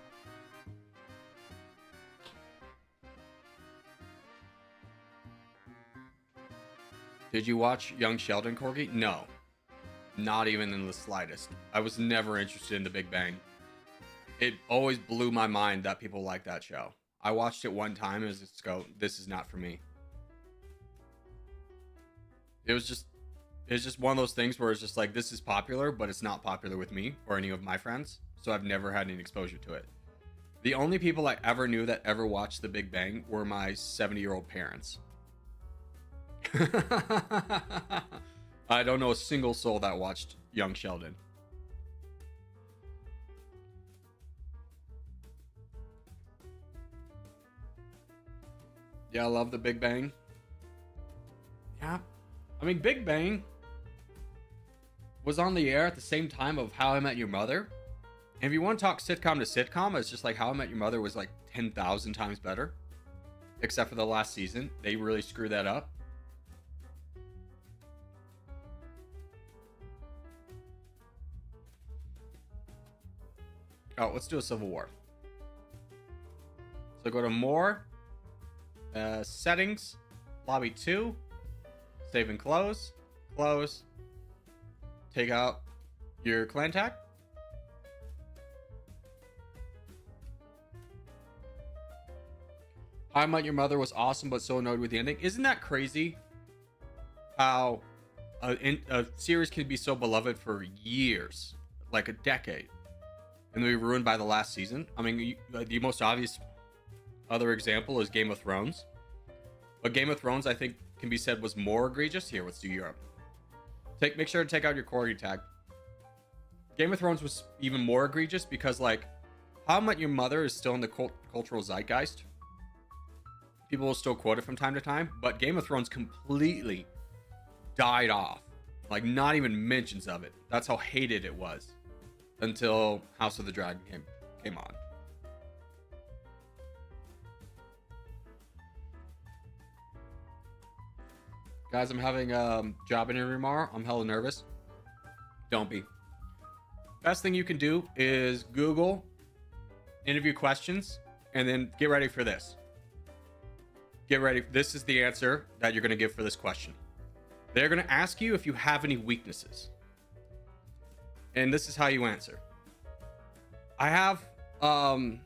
Did you watch Young Sheldon, Corgi? No. Not even in the slightest. I was never interested in The Big Bang. It always blew my mind that people like that show. I watched it one time and was just go, this is not for me. It's just one of those things where it's just this is popular, but it's not popular with me or any of my friends. So I've never had any exposure to it. The only people I ever knew that ever watched The Big Bang were my 70-year-old parents. I don't know a single soul that watched Young Sheldon. Yeah, I love The Big Bang. Yeah. I mean, Big Bang was on the air at the same time of How I Met Your Mother. And if you want to talk sitcom to sitcom, it's just How I Met Your Mother was 10,000 times better. Except for the last season. They really screwed that up. Oh, let's do a Civil War. So go to More. Settings. Lobby 2. Save and close. Close. Take out your clan tag. How I Met Your Mother was awesome, but so annoyed with the ending. Isn't that crazy? How a series can be so beloved for years, like a decade, and be ruined by the last season. I mean, the most obvious other example is Game of Thrones. But Game of Thrones, I think, can be said was more egregious. Here, let's do Europe. Make sure to take out your Corgi tag. Game of Thrones was even more egregious because, like, How I Met Your Mother is still in the cultural zeitgeist. People will still quote it from time to time, but Game of Thrones completely died off. Like, not even mentions of it. That's how hated it was until House of the Dragon came on. Guys, I'm having a job interview tomorrow. I'm hella nervous. Don't be. Best thing you can do is Google interview questions and then get ready for this. Get ready. This is the answer that you're going to give for this question. They're going to ask you if you have any weaknesses. And this is how you answer. I have, I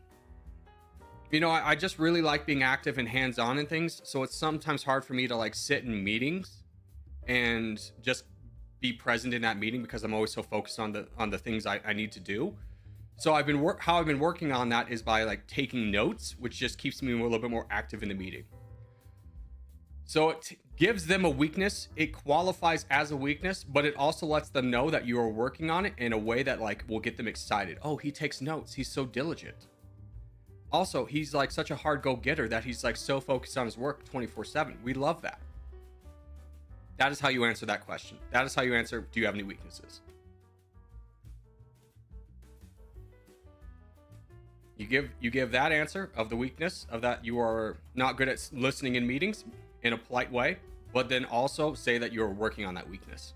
just really like being active and hands-on in things. So it's sometimes hard for me to like sit in meetings and just be present in that meeting because I'm always so focused on the things I need to do. So I've been working on that is by like taking notes, which just keeps me a little bit more active in the meeting. So it gives them a weakness. It qualifies as a weakness, but it also lets them know that you are working on it in a way that like will get them excited. Oh, he takes notes. He's so diligent. Also, he's like such a hard go-getter that he's like so focused on his work 24/7. We love that. That is how you answer that question. That is how you answer, do you have any weaknesses? You give that answer of the weakness of that you are not good at listening in meetings in a polite way, but then also say that you're working on that weakness.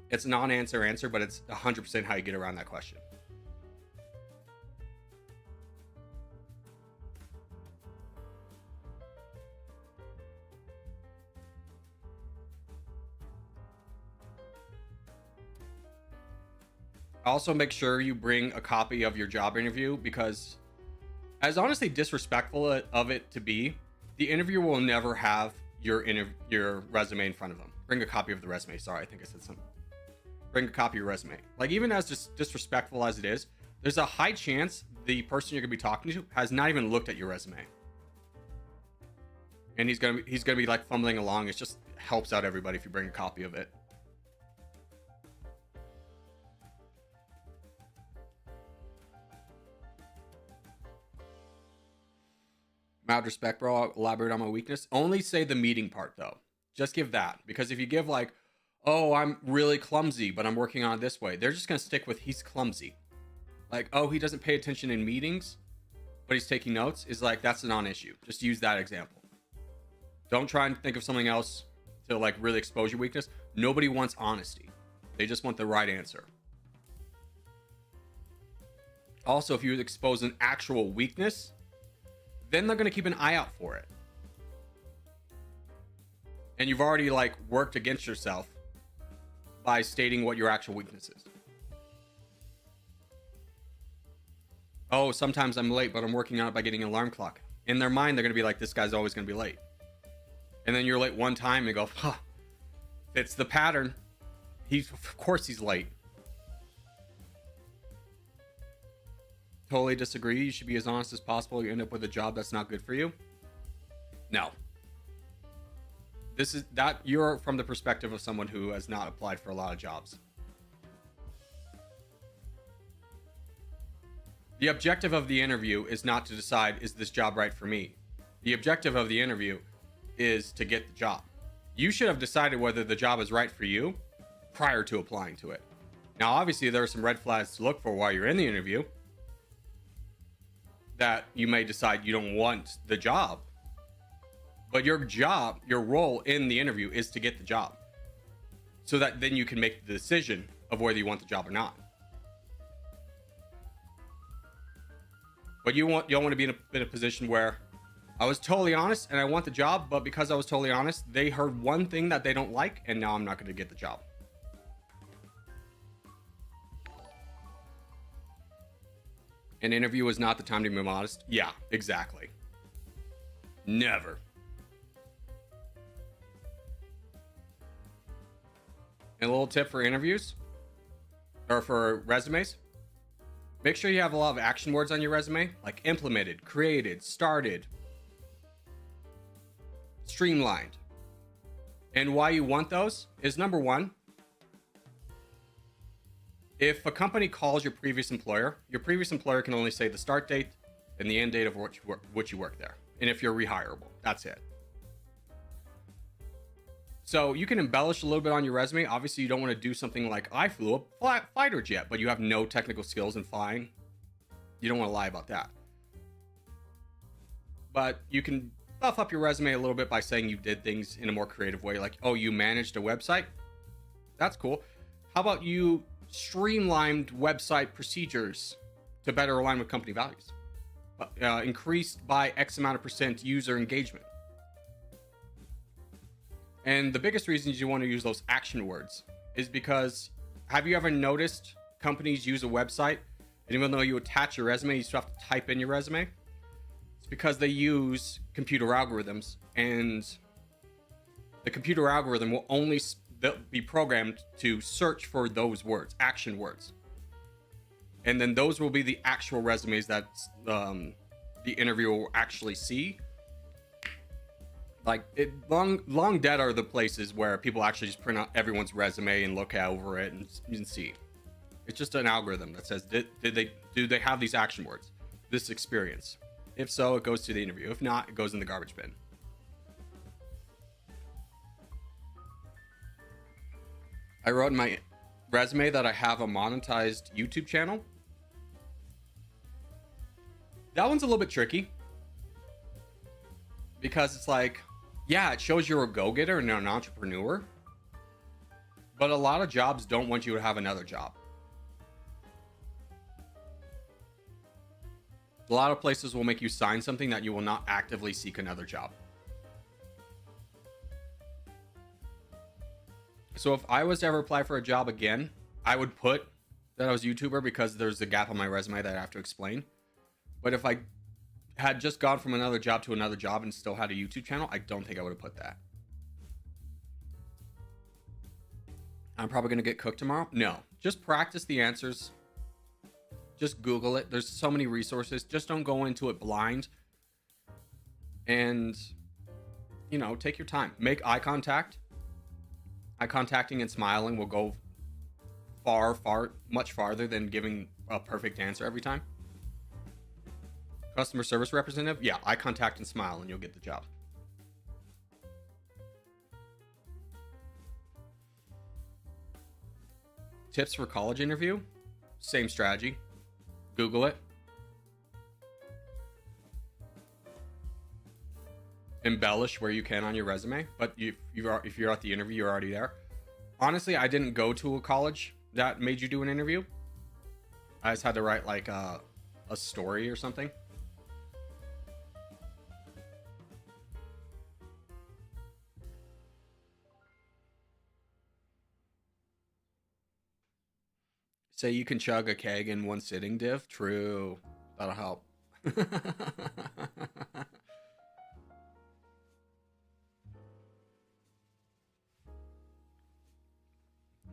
It's a non-answer answer, but it's 100% how you get around that question. Also, make sure you bring a copy of your job interview because, as honestly disrespectful of it to be, the interviewer will never have your resume in front of them. Bring a copy of the resume. Sorry, I think I said something. Bring a copy of your resume. Like, even as disrespectful as it is, there's a high chance the person you're gonna be talking to has not even looked at your resume, and he's gonna be like fumbling along. It just helps out everybody if you bring a copy of it. Mad respect, bro. I'll elaborate on my weakness. Only say the meeting part though. Just give that, because if you give like, oh, I'm really clumsy, but I'm working on it this way, they're just gonna stick with he's clumsy. Like, oh, he doesn't pay attention in meetings, but he's taking notes, is like, that's a non-issue. Just use that example. Don't try and think of something else to like really expose your weakness. Nobody wants honesty. They just want the right answer. Also, if you expose an actual weakness, then they're going to keep an eye out for it. And you've already like worked against yourself by stating what your actual weakness is. Oh, sometimes I'm late, but I'm working on it by getting an alarm clock. In their mind, they're going to be like, this guy's always going to be late. And then you're late one time and go, huh, it's the pattern. Of course he's late. Totally disagree. You should be as honest as possible. You end up with a job that's not good for you. No. This is that you're from the perspective of someone who has not applied for a lot of jobs. The objective of the interview is not to decide, is this job right for me? The objective of the interview is to get the job. You should have decided whether the job is right for you prior to applying to it. Now, obviously, there are some red flags to look for while you're in the interview that you may decide you don't want the job. But your job, your role in the interview is to get the job, so that then you can make the decision of whether you want the job or not. But you don't want to be in a position where I was totally honest and I want the job, but because I was totally honest, they heard one thing that they don't like, and now I'm not going to get the job. An interview is not the time to be modest. Yeah, exactly. Never. And a little tip for interviews or for resumes. Make sure you have a lot of action words on your resume, like implemented, created, started, streamlined. And why you want those is number one, if a company calls your previous employer can only say the start date and the end date of which you work there. And if you're rehirable, that's it. So you can embellish a little bit on your resume. Obviously, you don't want to do something like I flew a fighter jet, but you have no technical skills in flying. You don't want to lie about that. But you can buff up your resume a little bit by saying you did things in a more creative way. Like, oh, you managed a website? That's cool. How about you streamlined website procedures to better align with company values? Increased by X amount of % user engagement. And the biggest reasons you want to use those action words is because, have you ever noticed companies use a website, and even though you attach your resume, you still have to type in your resume? It's because they use computer algorithms, and the computer algorithm will only be programmed to search for those words, action words. And then those will be the actual resumes that the interviewer will actually see. Like, long dead are the places where people actually just print out everyone's resume and look over it and see. It's just an algorithm that says, do they have these action words, this experience? If so, it goes to the interview. If not, it goes in the garbage bin. I wrote in my resume that I have a monetized YouTube channel. That one's a little bit tricky because it's like, yeah, it shows you're a go-getter and an entrepreneur, but a lot of jobs don't want you to have another job. A lot of places will make you sign something that you will not actively seek another job. So if I was to ever apply for a job again, I would put that I was a YouTuber because there's a gap on my resume that I have to explain. But if I had just gone from another job to another job and still had a YouTube channel, I don't think I would have put that. I'm probably going to get cooked tomorrow. No, just practice the answers. Just Google it. There's so many resources. Just don't go into it blind. And, you know, take your time. Make eye contact. Eye contacting and smiling will go much farther than giving a perfect answer every time. Customer service representative, yeah, eye contact and smile and you'll get the job. Tips for college interview, same strategy. Google it. Embellish where you can on your resume, but if you're at the interview, you're already there. Honestly, I didn't go to a college that made you do an interview. I just had to write like a story or something. Say you can chug a keg in one sitting, Div. True. That'll help.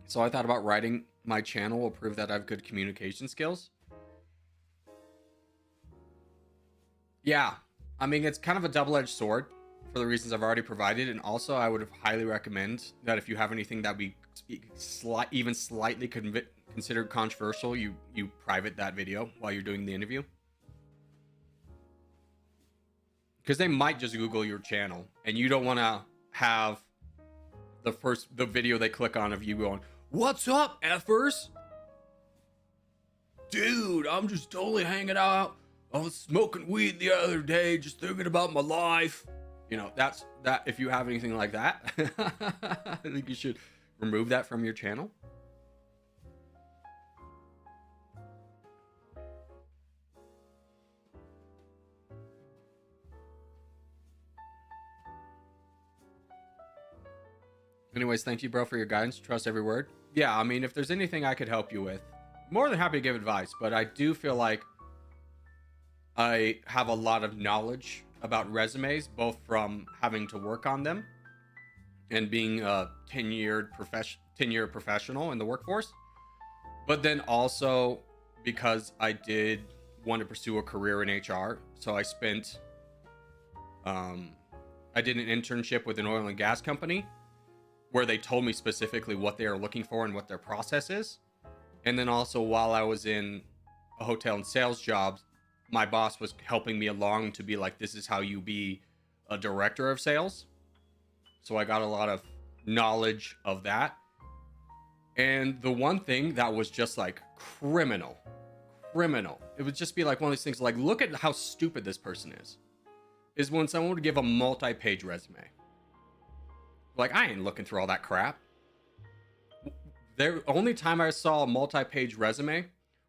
So I thought about writing my channel will prove that I have good communication skills. Yeah. I mean, it's kind of a double-edged sword for the reasons I've already provided. And also, I would highly recommend that if you have anything that would be even slightly considered controversial, you private that video while you're doing the interview. Because they might just Google your channel and you don't want to have the video they click on of you going, "What's up, effers? Dude, I'm just totally hanging out. I was smoking weed the other day, just thinking about my life." You know, that if you have anything like that, I think you should remove that from your channel. Anyways, thank you, bro, for your guidance. Trust every word. Yeah, I mean, if there's anything I could help you with, more than happy to give advice, but I do feel like I have a lot of knowledge about resumes, both from having to work on them and being a tenured professional in the workforce, but then also because I did want to pursue a career in HR. So I did an internship with an oil and gas company where they told me specifically what they are looking for and what their process is. And then also while I was in a hotel and sales job, my boss was helping me along to be like, this is how you be a director of sales. So I got a lot of knowledge of that. And the one thing that was just like criminal, it would just be like one of these things like, look at how stupid this person is when someone would give a multi-page resume. Like, I ain't looking through all that crap. The only time I saw a multi-page resume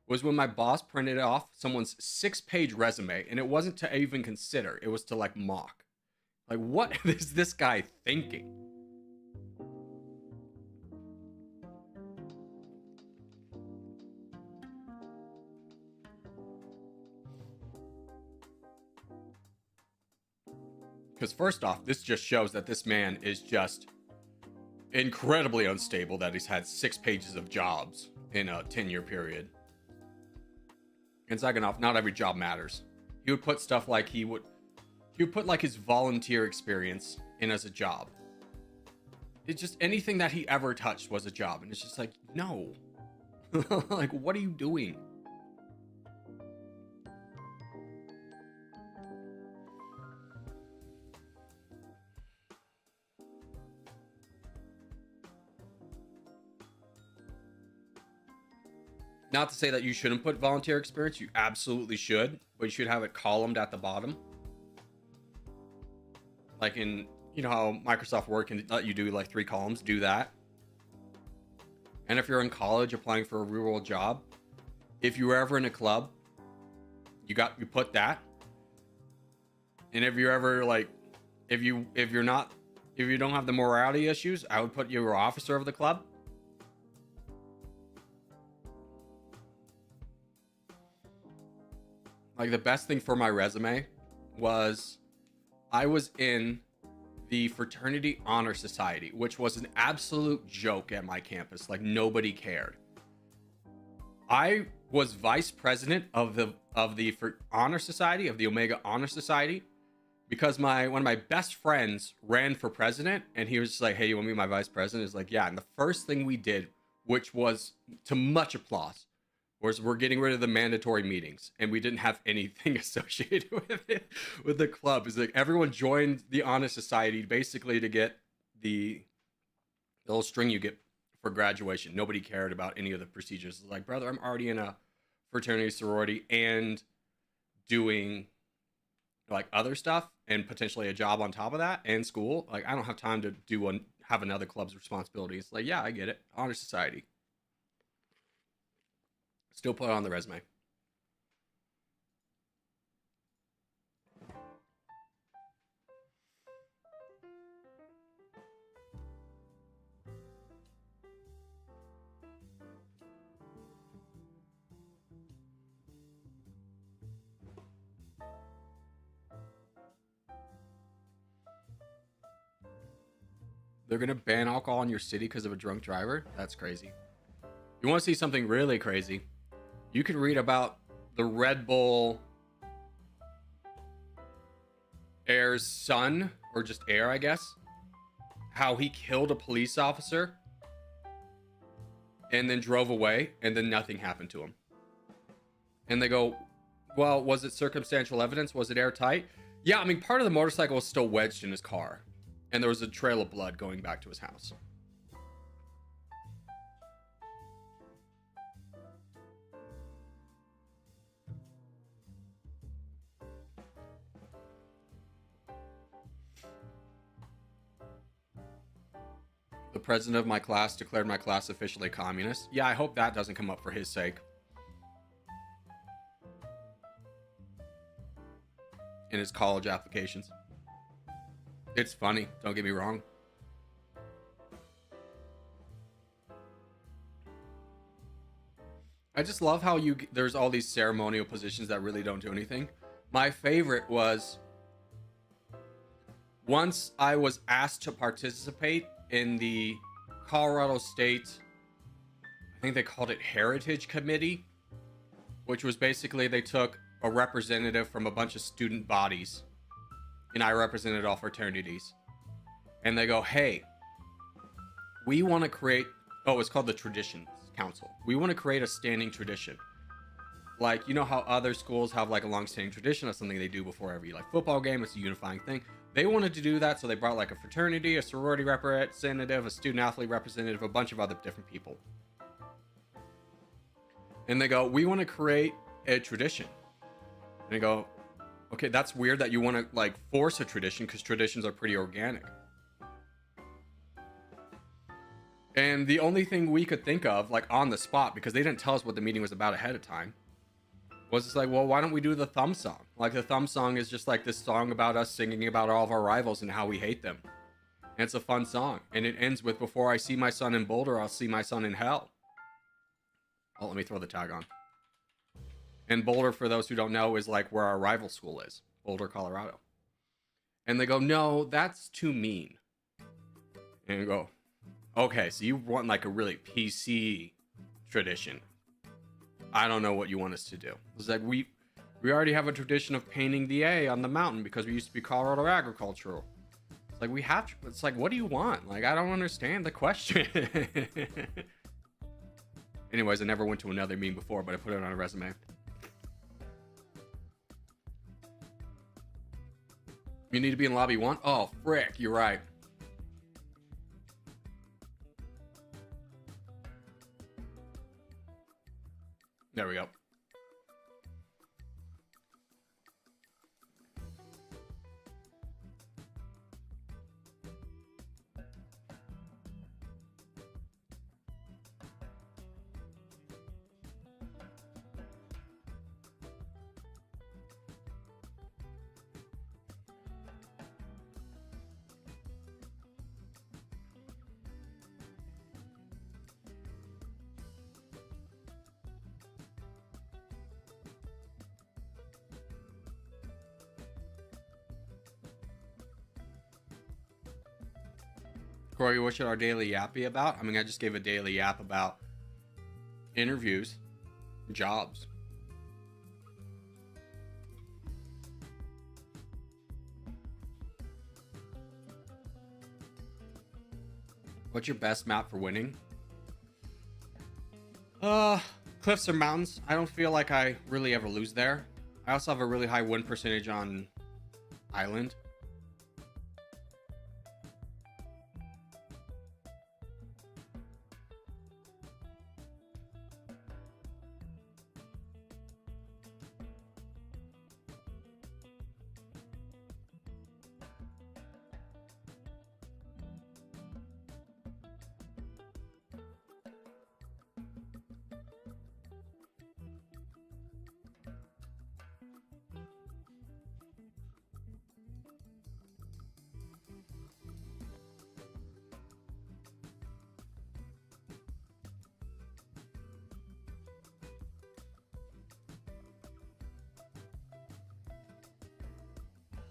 was when my boss printed off someone's 6-page resume, and it wasn't to even consider, it was to like mock. Like, what is this guy thinking? Because first off, this just shows that this man is just incredibly unstable, that he's had 6 pages of jobs in a 10-year period. And second off, not every job matters. He would put stuff like he would put like his volunteer experience in as a job. It's just anything that he ever touched was a job. And it's just like, no. Like, what are you doing? Not to say that you shouldn't put volunteer experience, you absolutely should, but you should have it columned at the bottom. Like in, you know how Microsoft Word can let you do like 3 columns, do that. And if you're in college applying for a real world job, if you were ever in a club, you put that. And if you're ever like, if you don't have the morality issues, I would put you were officer of the club. Like, the best thing for my resume was I was in the Fraternity Honor Society, which was an absolute joke at my campus. Like, nobody cared. I was vice president of the Honor Society, of the Omega Honor Society, because one of my best friends ran for president, and he was just like, hey, you want to be my vice president? It's like, yeah. And the first thing we did, which was to much applause, was we're getting rid of the mandatory meetings, and we didn't have anything associated with it, with the club. It's like everyone joined the Honor Society basically to get the little string you get for graduation. Nobody cared about any of the procedures. It's like, brother, I'm already in a fraternity, sorority, and doing like other stuff and potentially a job on top of that and school. Like, I don't have time to have another club's responsibilities. Like, yeah, I get it. Honor Society. Still put it on the resume. They're going to ban alcohol in your city because of a drunk driver? That's crazy. You want to see something really crazy? You can read about the Red Bull heir's son, or just heir, I guess. How he killed a police officer and then drove away, and then nothing happened to him. And they go, well, was it circumstantial evidence? Was it airtight? Yeah, I mean, part of the motorcycle was still wedged in his car, and there was a trail of blood going back to his house. The president of my class declared my class officially communist. Yeah, I hope that doesn't come up for his sake. In his college applications. It's funny, don't get me wrong. I just love how there's all these ceremonial positions that really don't do anything. My favorite was once I was asked to participate in the Colorado State, I think they called it Heritage Committee, which was basically they took a representative from a bunch of student bodies, and I represented all fraternities. And they go, hey, we want to create, oh, it's called the Traditions Council. We want to create a standing tradition. Like, you know how other schools have like a long-standing tradition of something they do before every like football game. It's a unifying thing. They wanted to do that, so they brought like a fraternity, a sorority representative, a student athlete representative, a bunch of other different people. And they go, we want to create a tradition. And they go, okay, that's weird that you want to like force a tradition because traditions are pretty organic. And the only thing we could think of, like on the spot, because they didn't tell us what the meeting was about ahead of time, was just like, well, why don't we do the thumb song? Like the thumb song is just like this song about us singing about all of our rivals and how we hate them. And it's a fun song. And it ends with, before I see my son in Boulder, I'll see my son in hell. Oh, let me throw the tag on. And Boulder, for those who don't know, is like where our rival school is. Boulder, Colorado. And they go, no, that's too mean. And I go, okay, so you want like a really PC tradition. I don't know what you want us to do. It's like, we already have a tradition of painting the A on the mountain because we used to be Colorado Agricultural. It's like, we have to, it's like, what do you want? Like, I don't understand the question. Anyways, I never went to another meeting before, but I put it on a resume. You need to be in lobby 1? Oh, frick, you're right. There we go. Corey, what should our daily yap be about? I mean, I just gave a daily yap about interviews, jobs. What's your best map for winning? Cliffs or mountains. I don't feel like I really ever lose there. I also have a really high win percentage on island.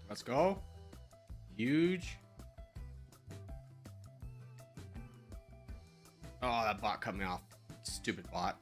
Let's go. Huge. Oh, that bot cut me off. Stupid bot.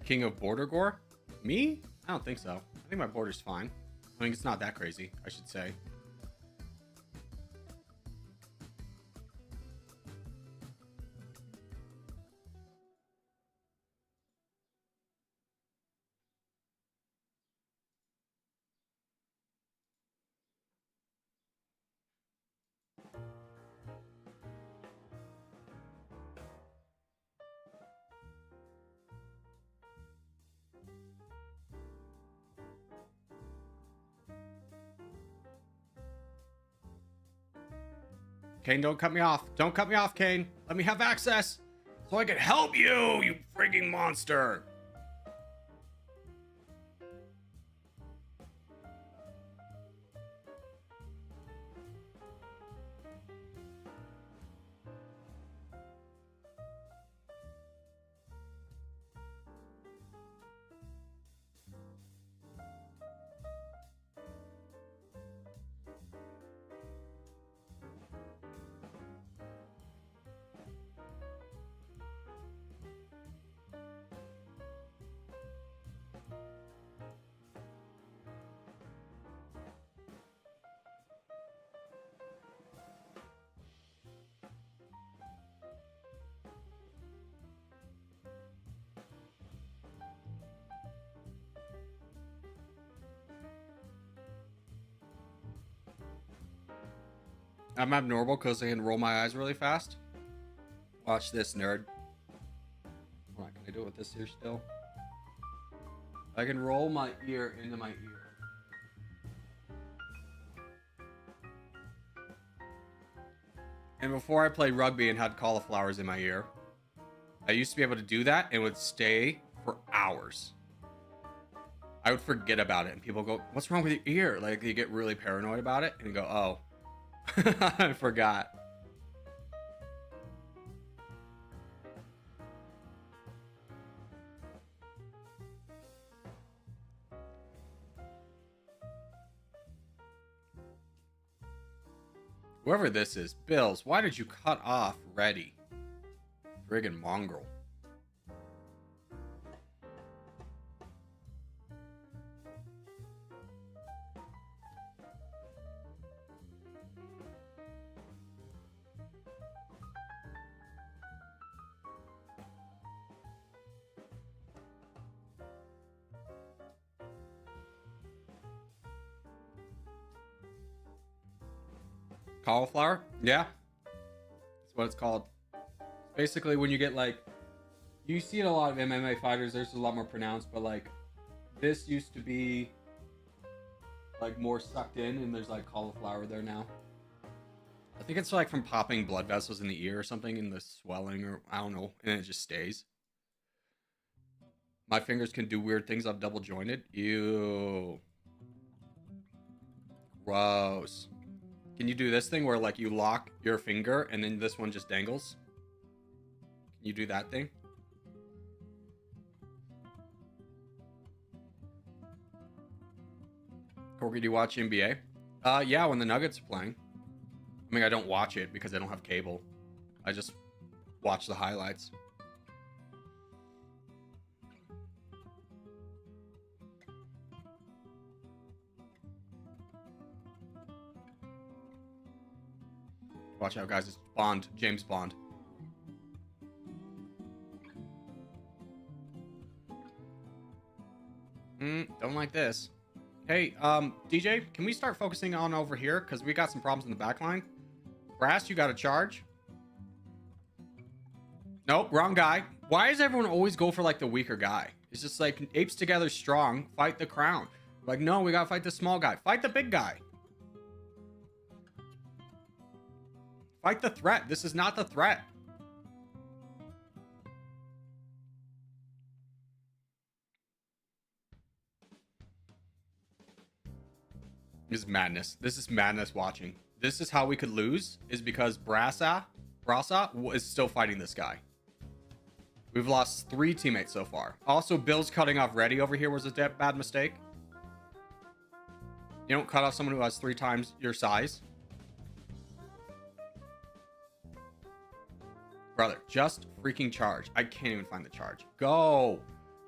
King of Border Gore? Me? I don't think so. I think my border's fine. I mean, it's not that crazy, I should say. Kane, don't cut me off. Don't cut me off, Kane. Let me have access so I can help you, you freaking monster. I'm abnormal because I can roll my eyes really fast. Watch this, nerd. Hold on, can I do it with this here still? I can roll my ear into my ear. And before I played rugby and had cauliflowers in my ear, I used to be able to do that and would stay for hours. I would forget about it and people go, what's wrong with your ear? Like, you get really paranoid about it and you go, oh. I forgot. Whoever this is, Bills, why did you cut off Reddy? Friggin' mongrel. Cauliflower? Yeah. That's what it's called. Basically, when you get like, you see it a lot of MMA fighters, there's a lot more pronounced, but like, this used to be like more sucked in, and there's like cauliflower there now. I think it's like from popping blood vessels in the ear or something, in the swelling, or I don't know, and it just stays. My fingers can do weird things. I'm double jointed. Ew. Gross. Can you do this thing where like you lock your finger and then this one just dangles? Can you do that thing? Corgi, do you watch NBA? Yeah, when the Nuggets are playing. I mean, I don't watch it because I don't have cable. I just watch the highlights. Watch out, guys. It's Bond. James Bond. Don't like this. Hey, DJ, can we start focusing on over here? Because we got some problems in the back line. Brass, you got a charge? Nope, wrong guy. Why does everyone always go for, like, the weaker guy? It's just like, apes together strong, fight the crown. Like, no, we gotta fight the small guy. Fight the big guy. Fight the threat. This is not the threat. This is madness. This is madness watching. This is how we could lose, is because Brasa is still fighting this guy. We've lost 3 teammates so far. Also, Bill's cutting off Reddy over here was a bad mistake. You don't cut off someone who has 3 times your size. Brother, just freaking charge. I can't even find the charge. Go.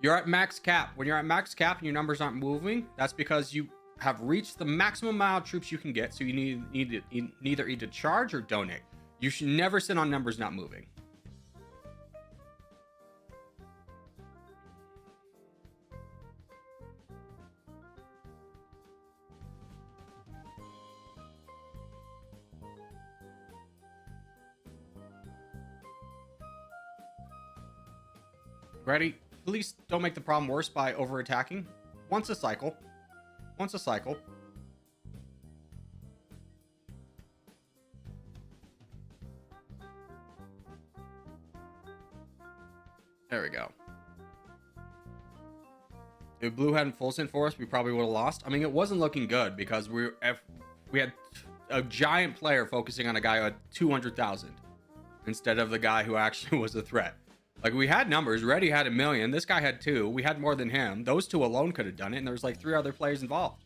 You're at max cap. When you're at max cap and your numbers aren't moving, that's because you have reached the maximum amount of troops you can get. So you neither need to charge or donate. You should never sit on numbers not moving. Ready? Please don't make the problem worse by over-attacking. Once a cycle. Once a cycle. There we go. If Blue hadn't full sent for us, we probably would have lost. I mean, it wasn't looking good because we had a giant player focusing on a guy who had 200,000 instead of the guy who actually was a threat. Like, we had numbers. Reddy had 1 million. This guy had 2. We had more than him. Those 2 alone could have done it, and there was like 3 other players involved.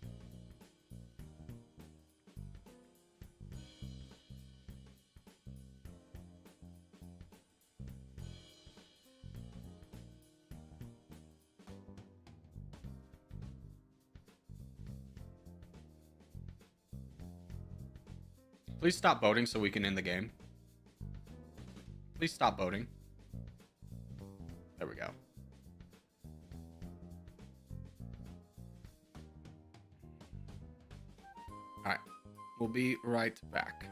Please stop voting so we can end the game. Please stop voting. There we go. All right. We'll be right back.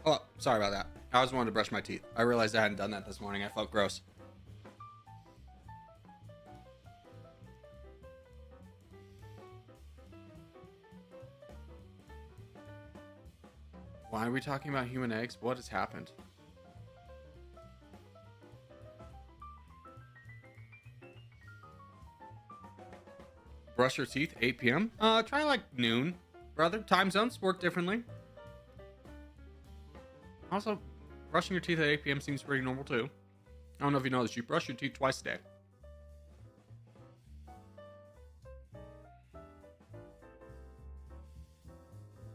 Oh, sorry about that. I just wanted to brush my teeth. I realized I hadn't done that this morning. I felt gross. Why are we talking about human eggs? What has happened? Brush your teeth, 8 p.m. Try like noon, brother. Time zones work differently. Also, brushing your teeth at 8 p.m. seems pretty normal too. I don't know if you know this. You brush your teeth twice a day.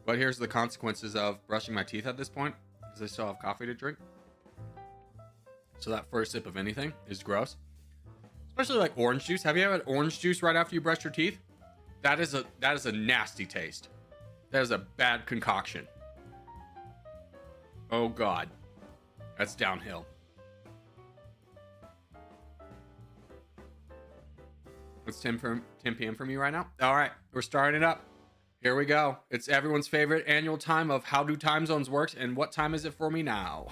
But here's the consequences of brushing my teeth at this point, because I still have coffee to drink. So that first sip of anything is gross. Especially like orange juice. Have you ever had orange juice right after you brush your teeth? That is a nasty taste. That is a bad concoction. Oh God. That's downhill. It's 10 p.m. for me right now. All right, we're starting it up. Here we go. It's everyone's favorite annual time of how do time zones work, and what time is it for me now?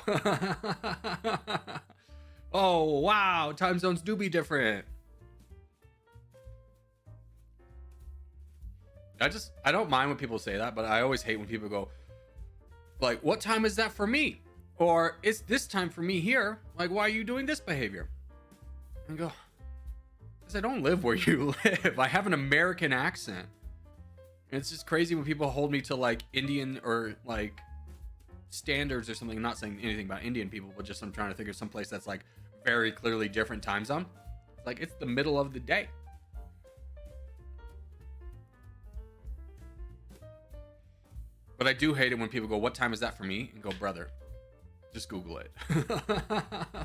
Oh, wow. Time zones do be different. I don't mind when people say that, but I always hate when people go, like, what time is that for me? Or it's this time for me here. Like, why are you doing this behavior? And I go, because I don't live where you live. I have an American accent. And it's just crazy when people hold me to like Indian or like standards or something. I'm not saying anything about Indian people, but just I'm trying to think of some place that's like very clearly different time zone. Like it's the middle of the day. But I do hate it when people go, what time is that for me? And go, brother, just Google it.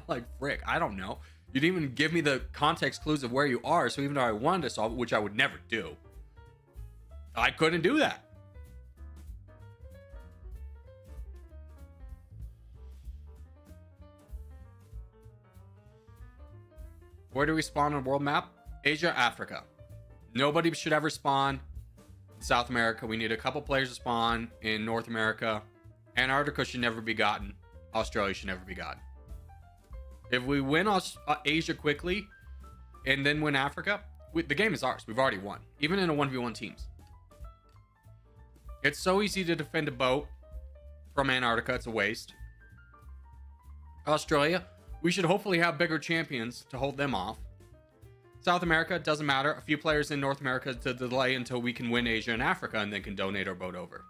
Like, frick, I don't know. You didn't even give me the context clues of where you are. So even though I wanted to solve it, which I would never do, I couldn't do that. Where do we spawn on world map? Asia, Africa. Nobody should ever spawn in South America. We need a couple players to spawn in North America. Antarctica should never be gotten. Australia should never be gotten. If we win Asia quickly and then win Africa, the game is ours. We've already won, even in a 1v1 teams. It's so easy to defend a boat from Antarctica. It's a waste. Australia, we should hopefully have bigger champions to hold them off. South America, doesn't matter. A few players in North America to delay until we can win Asia and Africa and then can donate our boat over.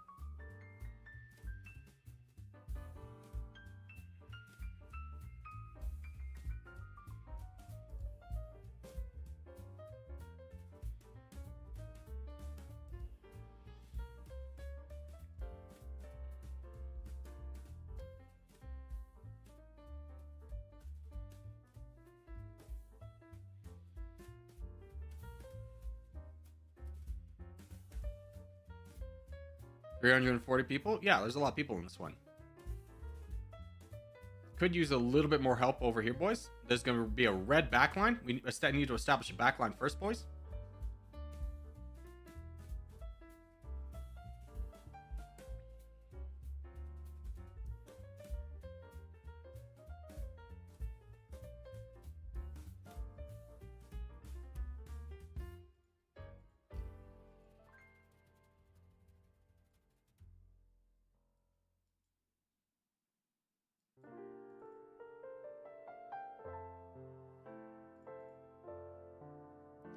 $340 people? Yeah, there's a lot of people in this one. Could use a little bit more help over here, boys. There's going to be a red backline. We need to establish a backline first, boys.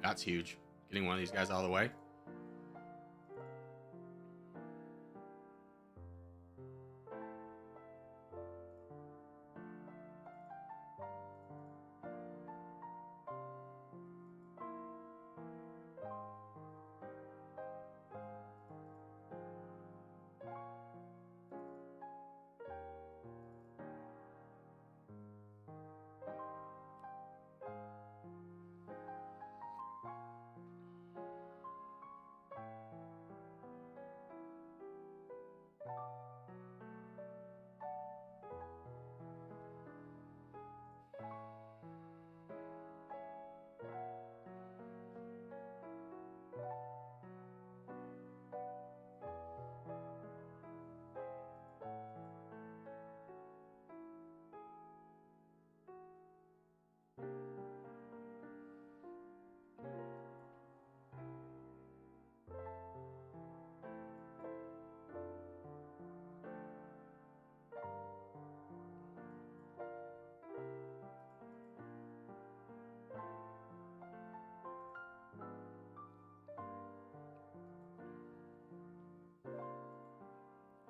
That's huge. Getting one of these guys out of the way.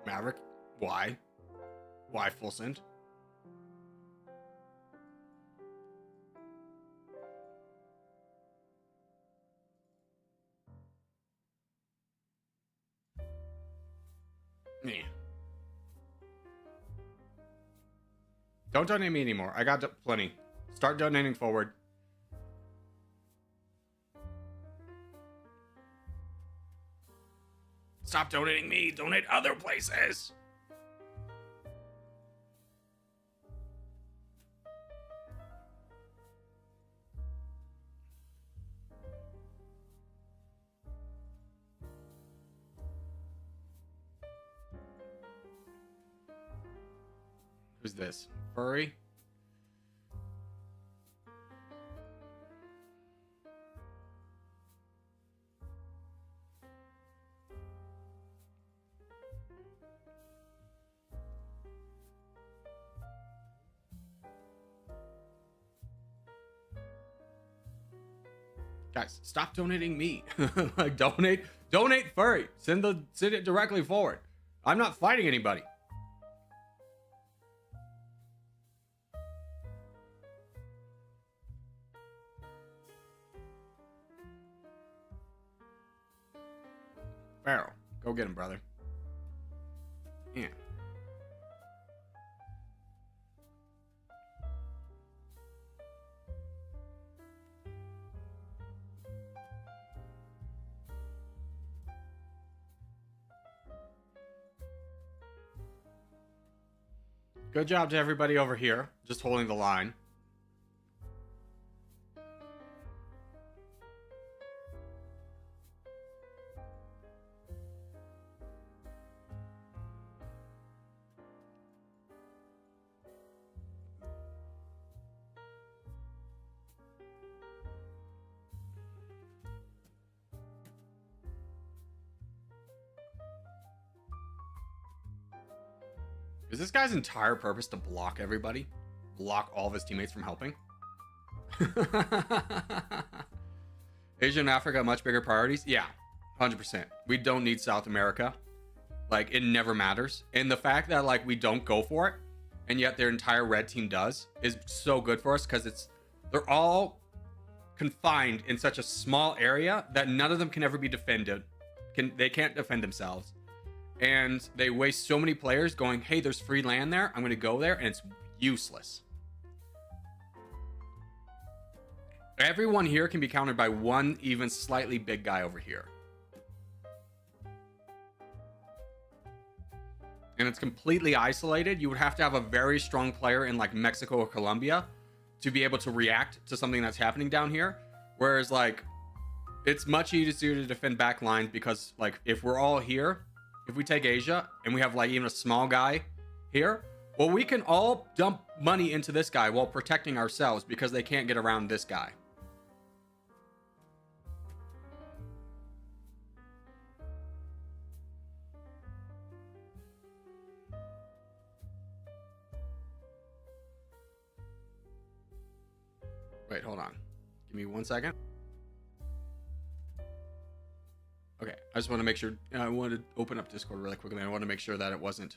Maverick? Why? Why full send? Don't donate me anymore. I got plenty. Start donating forward. Stop donating me. Donate other places. Who's this? Furry? Guys, stop donating me. Like donate furry. Send it directly forward. I'm not fighting anybody. Pharaoh, go get him, brother. Yeah. Good job to everybody over here, just holding the line. Is this guy's entire purpose to block everybody? Block all of his teammates from helping? Asia and Africa, much bigger priorities? Yeah, 100%. We don't need South America. Like, it never matters. And the fact that, like, we don't go for it, and yet their entire red team does, is so good for us, because they're all confined in such a small area that none of them can ever be defended. They can't defend themselves. And they waste so many players going, hey, there's free land there. I'm going to go there. And it's useless. Everyone here can be countered by one even slightly big guy over here. And it's completely isolated. You would have to have a very strong player in like Mexico or Colombia to be able to react to something that's happening down here. Whereas like, it's much easier to defend back lines because like, if we're all here, if we take Asia and we have like even a small guy here, well, we can all dump money into this guy while protecting ourselves because they can't get around this guy. Wait, hold on. Give me 1 second. Okay, I just want to make sure. I wanted to open up Discord really quickly. I want to make sure that it wasn't.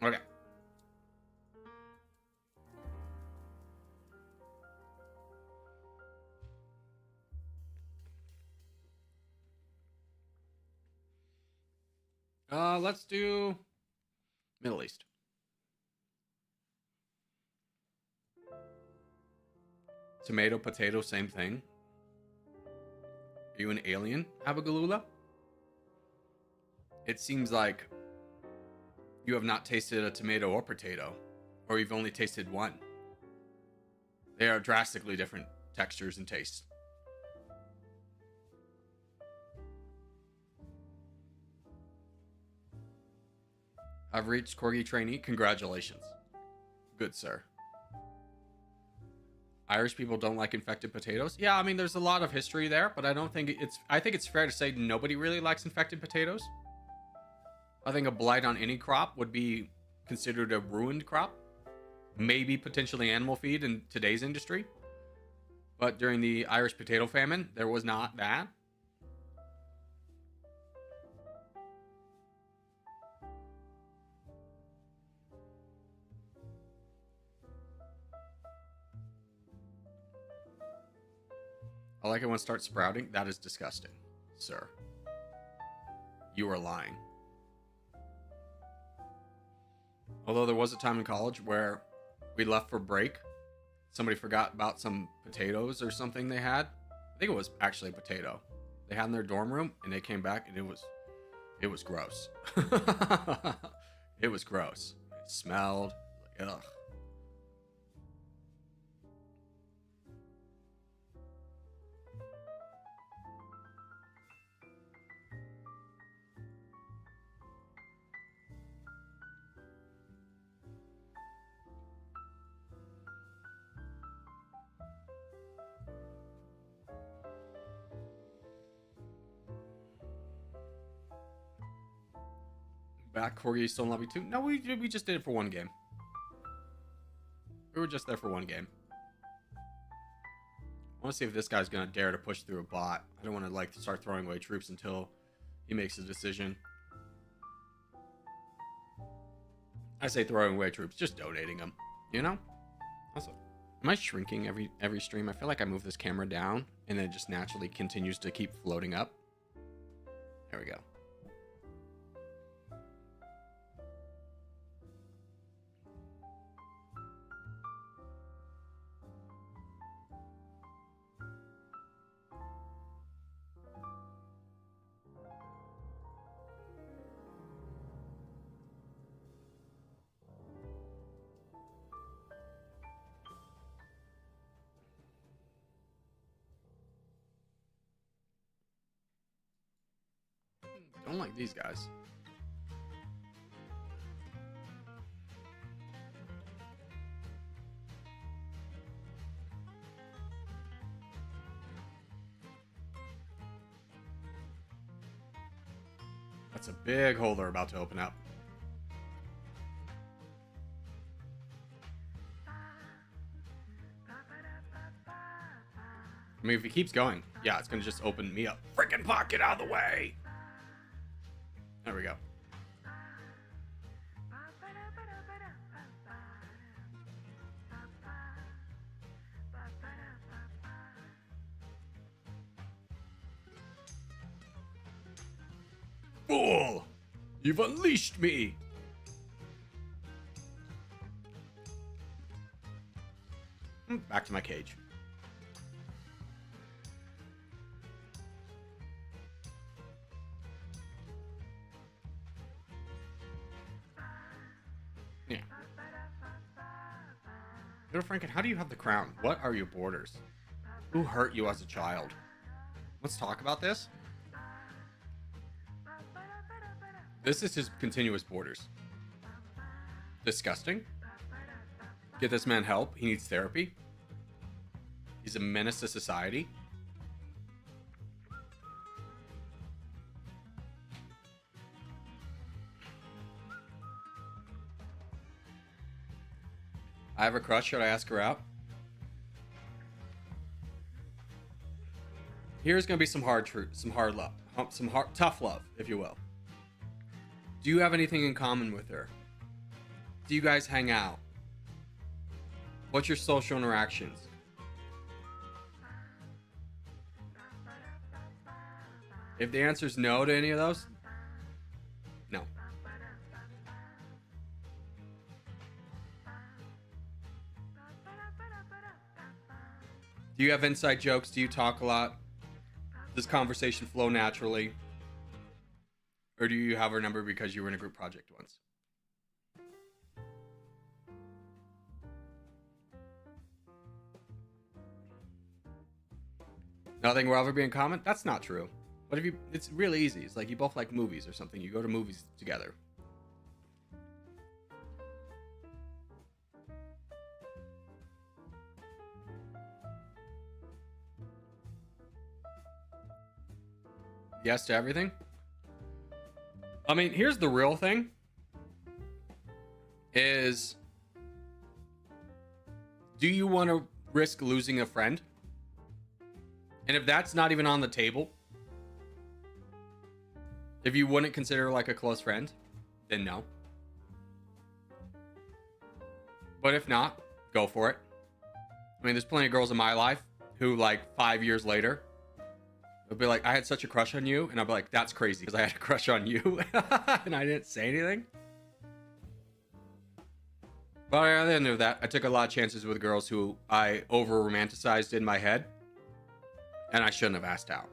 Okay. Let's do Middle East. Tomato, potato, same thing. Are you an alien, Abagalula? It seems like you have not tasted a tomato or potato, or you've only tasted one. They are drastically different textures and tastes. I've reached Corgi trainee. Congratulations. Good, sir. Irish people don't like infected potatoes. Yeah, I mean, there's a lot of history there, but I think it's fair to say nobody really likes infected potatoes. I think a blight on any crop would be considered a ruined crop. Maybe potentially animal feed in today's industry. But during the Irish potato famine, there was not that. I like it when it starts sprouting. That is disgusting, sir. You are lying. Although there was a time in college where we left for break. Somebody forgot about some potatoes or something they had. I think it was actually a potato. They had in their dorm room, and they came back, and it was gross. It was gross. It smelled. Ugh. Back, Corgi still in lobby 2? No, we just did it for one game. We were just there for one game. I want to see if this guy's gonna dare to push through a bot. I don't want to like start throwing away troops until he makes a decision. I say throwing away troops, just donating them. You know. Also, am I shrinking every stream? I feel like I move this camera down and then it just naturally continues to keep floating up. There we go. Don't like these guys. That's a big hole they're about to open up. I mean, if he keeps going, yeah, it's gonna just open me up. Freaking pocket out of the way! There we go. Fool! You've unleashed me! Back to my cage. Yeah. Little Franken, how do you have the crown? What are your borders? Who hurt you as a child? Let's talk about this. This is his continuous borders. Disgusting. Get this man help. He needs therapy. He's a menace to society. I have a crush. Should I ask her out? Here's gonna be some hard truth, some hard love, tough love, if you will. Do you have anything in common with her? Do you guys hang out? What's your social interactions? If the answer is no to any of those, no. Do you have inside jokes? Do you talk a lot? Does conversation flow naturally? Or do you have her number because you were in a group project once? Nothing will ever be in common? That's not true. But if you, it's really easy. It's like you both like movies or something. You go to movies together. Yes to everything? I mean, here's the real thing. Is, do you want to risk losing a friend? And if that's not even on the table, if you wouldn't consider like a close friend, then no. But if not, go for it. I mean, there's plenty of girls in my life who like 5 years later would be like, I had such a crush on you, and I'll be like, that's crazy because I had a crush on you and I didn't say anything. But at the end of that, I took a lot of chances with girls who I over romanticized in my head, and I shouldn't have asked out.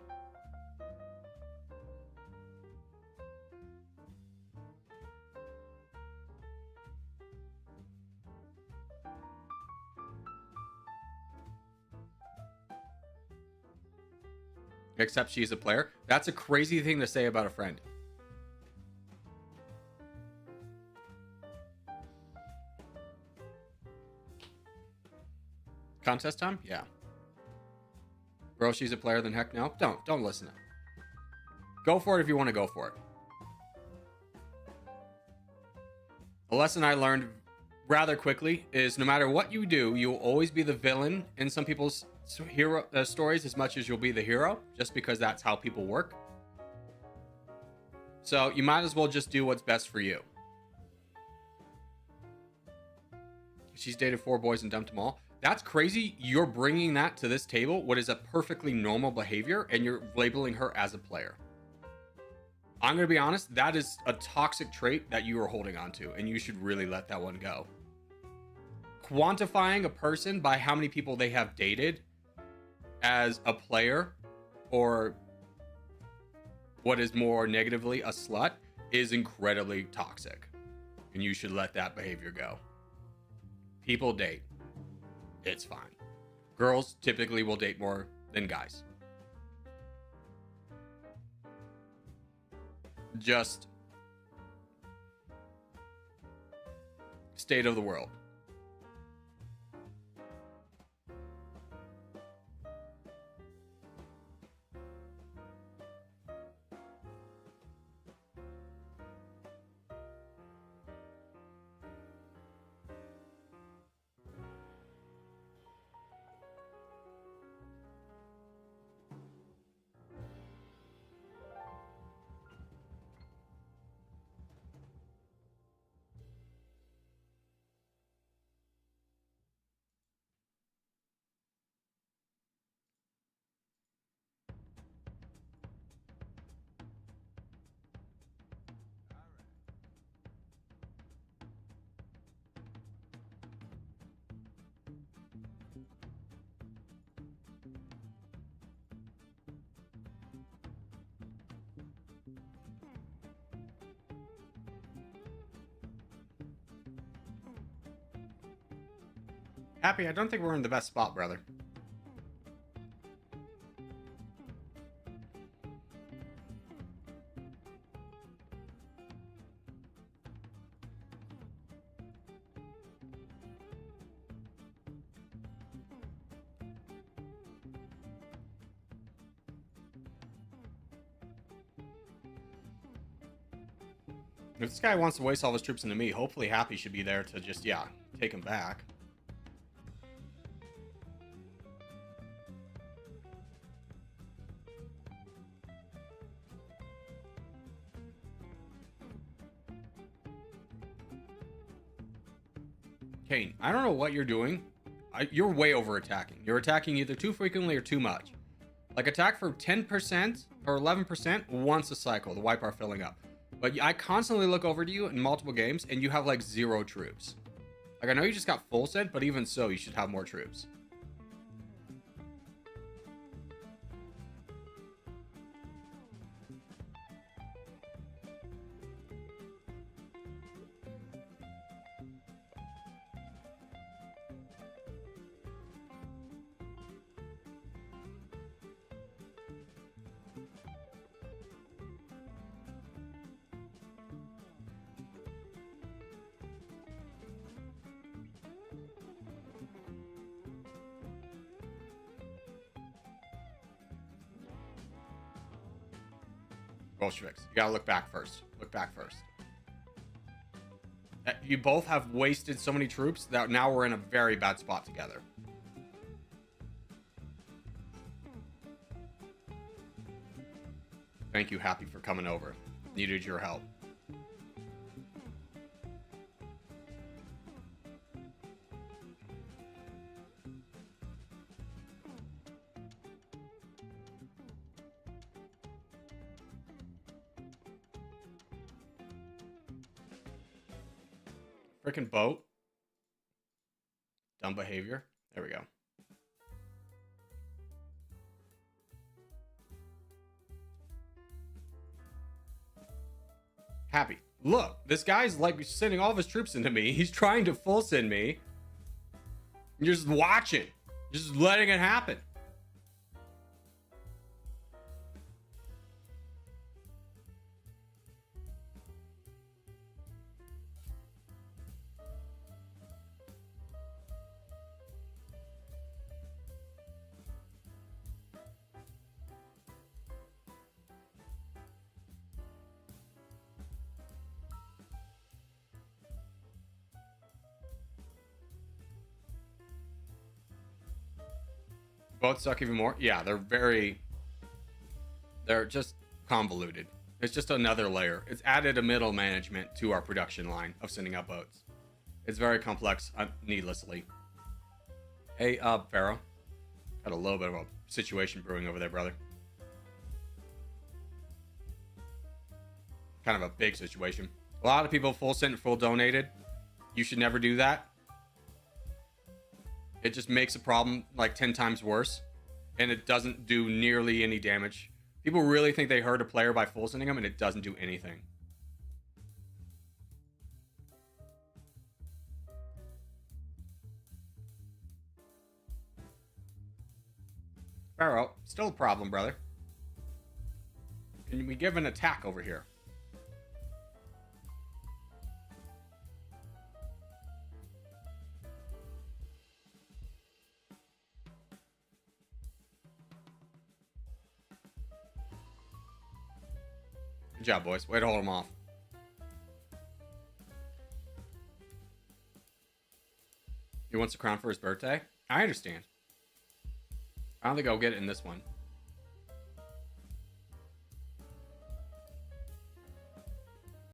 Except she's a player. That's a crazy thing to say about a friend. Contest time? Yeah. Bro, she's a player, then heck no. Don't listen to her. Go for it if you want to go for it. A lesson I learned rather quickly is no matter what you do, you'll always be the villain in some people's hero stories as much as you'll be the hero, just because that's how people work. So you might as well just do what's best for you. She's dated 4 boys and dumped them all. That's crazy. You're bringing that to this table, what is a perfectly normal behavior, and you're labeling her as a player. I'm going to be honest, that is a toxic trait that you are holding on to, and you should really let that one go. Quantifying a person by how many people they have dated as a player, or what is more negatively a slut, is incredibly toxic, and you should let that behavior go. People date. It's fine. Girls typically will date more than guys. Just state of the world. Happy, I don't think we're in the best spot, brother. If this guy wants to waste all his troops into me, hopefully Happy should be there to just, yeah, take him back. Kane, I don't know what you're doing. You're way over attacking. You're attacking either too frequently or too much. Like, attack for 10% or 11% once a cycle. The wipe are filling up. But I constantly look over to you in multiple games, and you have like 0 troops. Like, I know you just got full sent, but even so, you should have more troops. Bolsheviks. You gotta look back first. Look back first. You both have wasted so many troops that now we're in a very bad spot together. Thank you, Happy, for coming over. Needed your help. Freaking boat. Dumb behavior. There we go. Happy. Look, this guy's like sending all of his troops into me. He's trying to full send me. You're just watching. Just letting it happen. Both suck even more. Yeah, they're just convoluted. It's just another layer. It's added a middle management to our production line of sending out boats. It's very complex, needlessly. Hey, Pharaoh. Got a little bit of a situation brewing over there, brother. Kind of a big situation. A lot of people full sent, full donated. You should never do that. It just makes a problem like 10 times worse, and it doesn't do nearly any damage. People really think they hurt a player by full sending them, and it doesn't do anything. Pharaoh, still a problem, brother. Can we give an attack over here? Good job, boys. Way to hold him off. He wants a crown for his birthday? I understand. I don't think I'll get it in this one.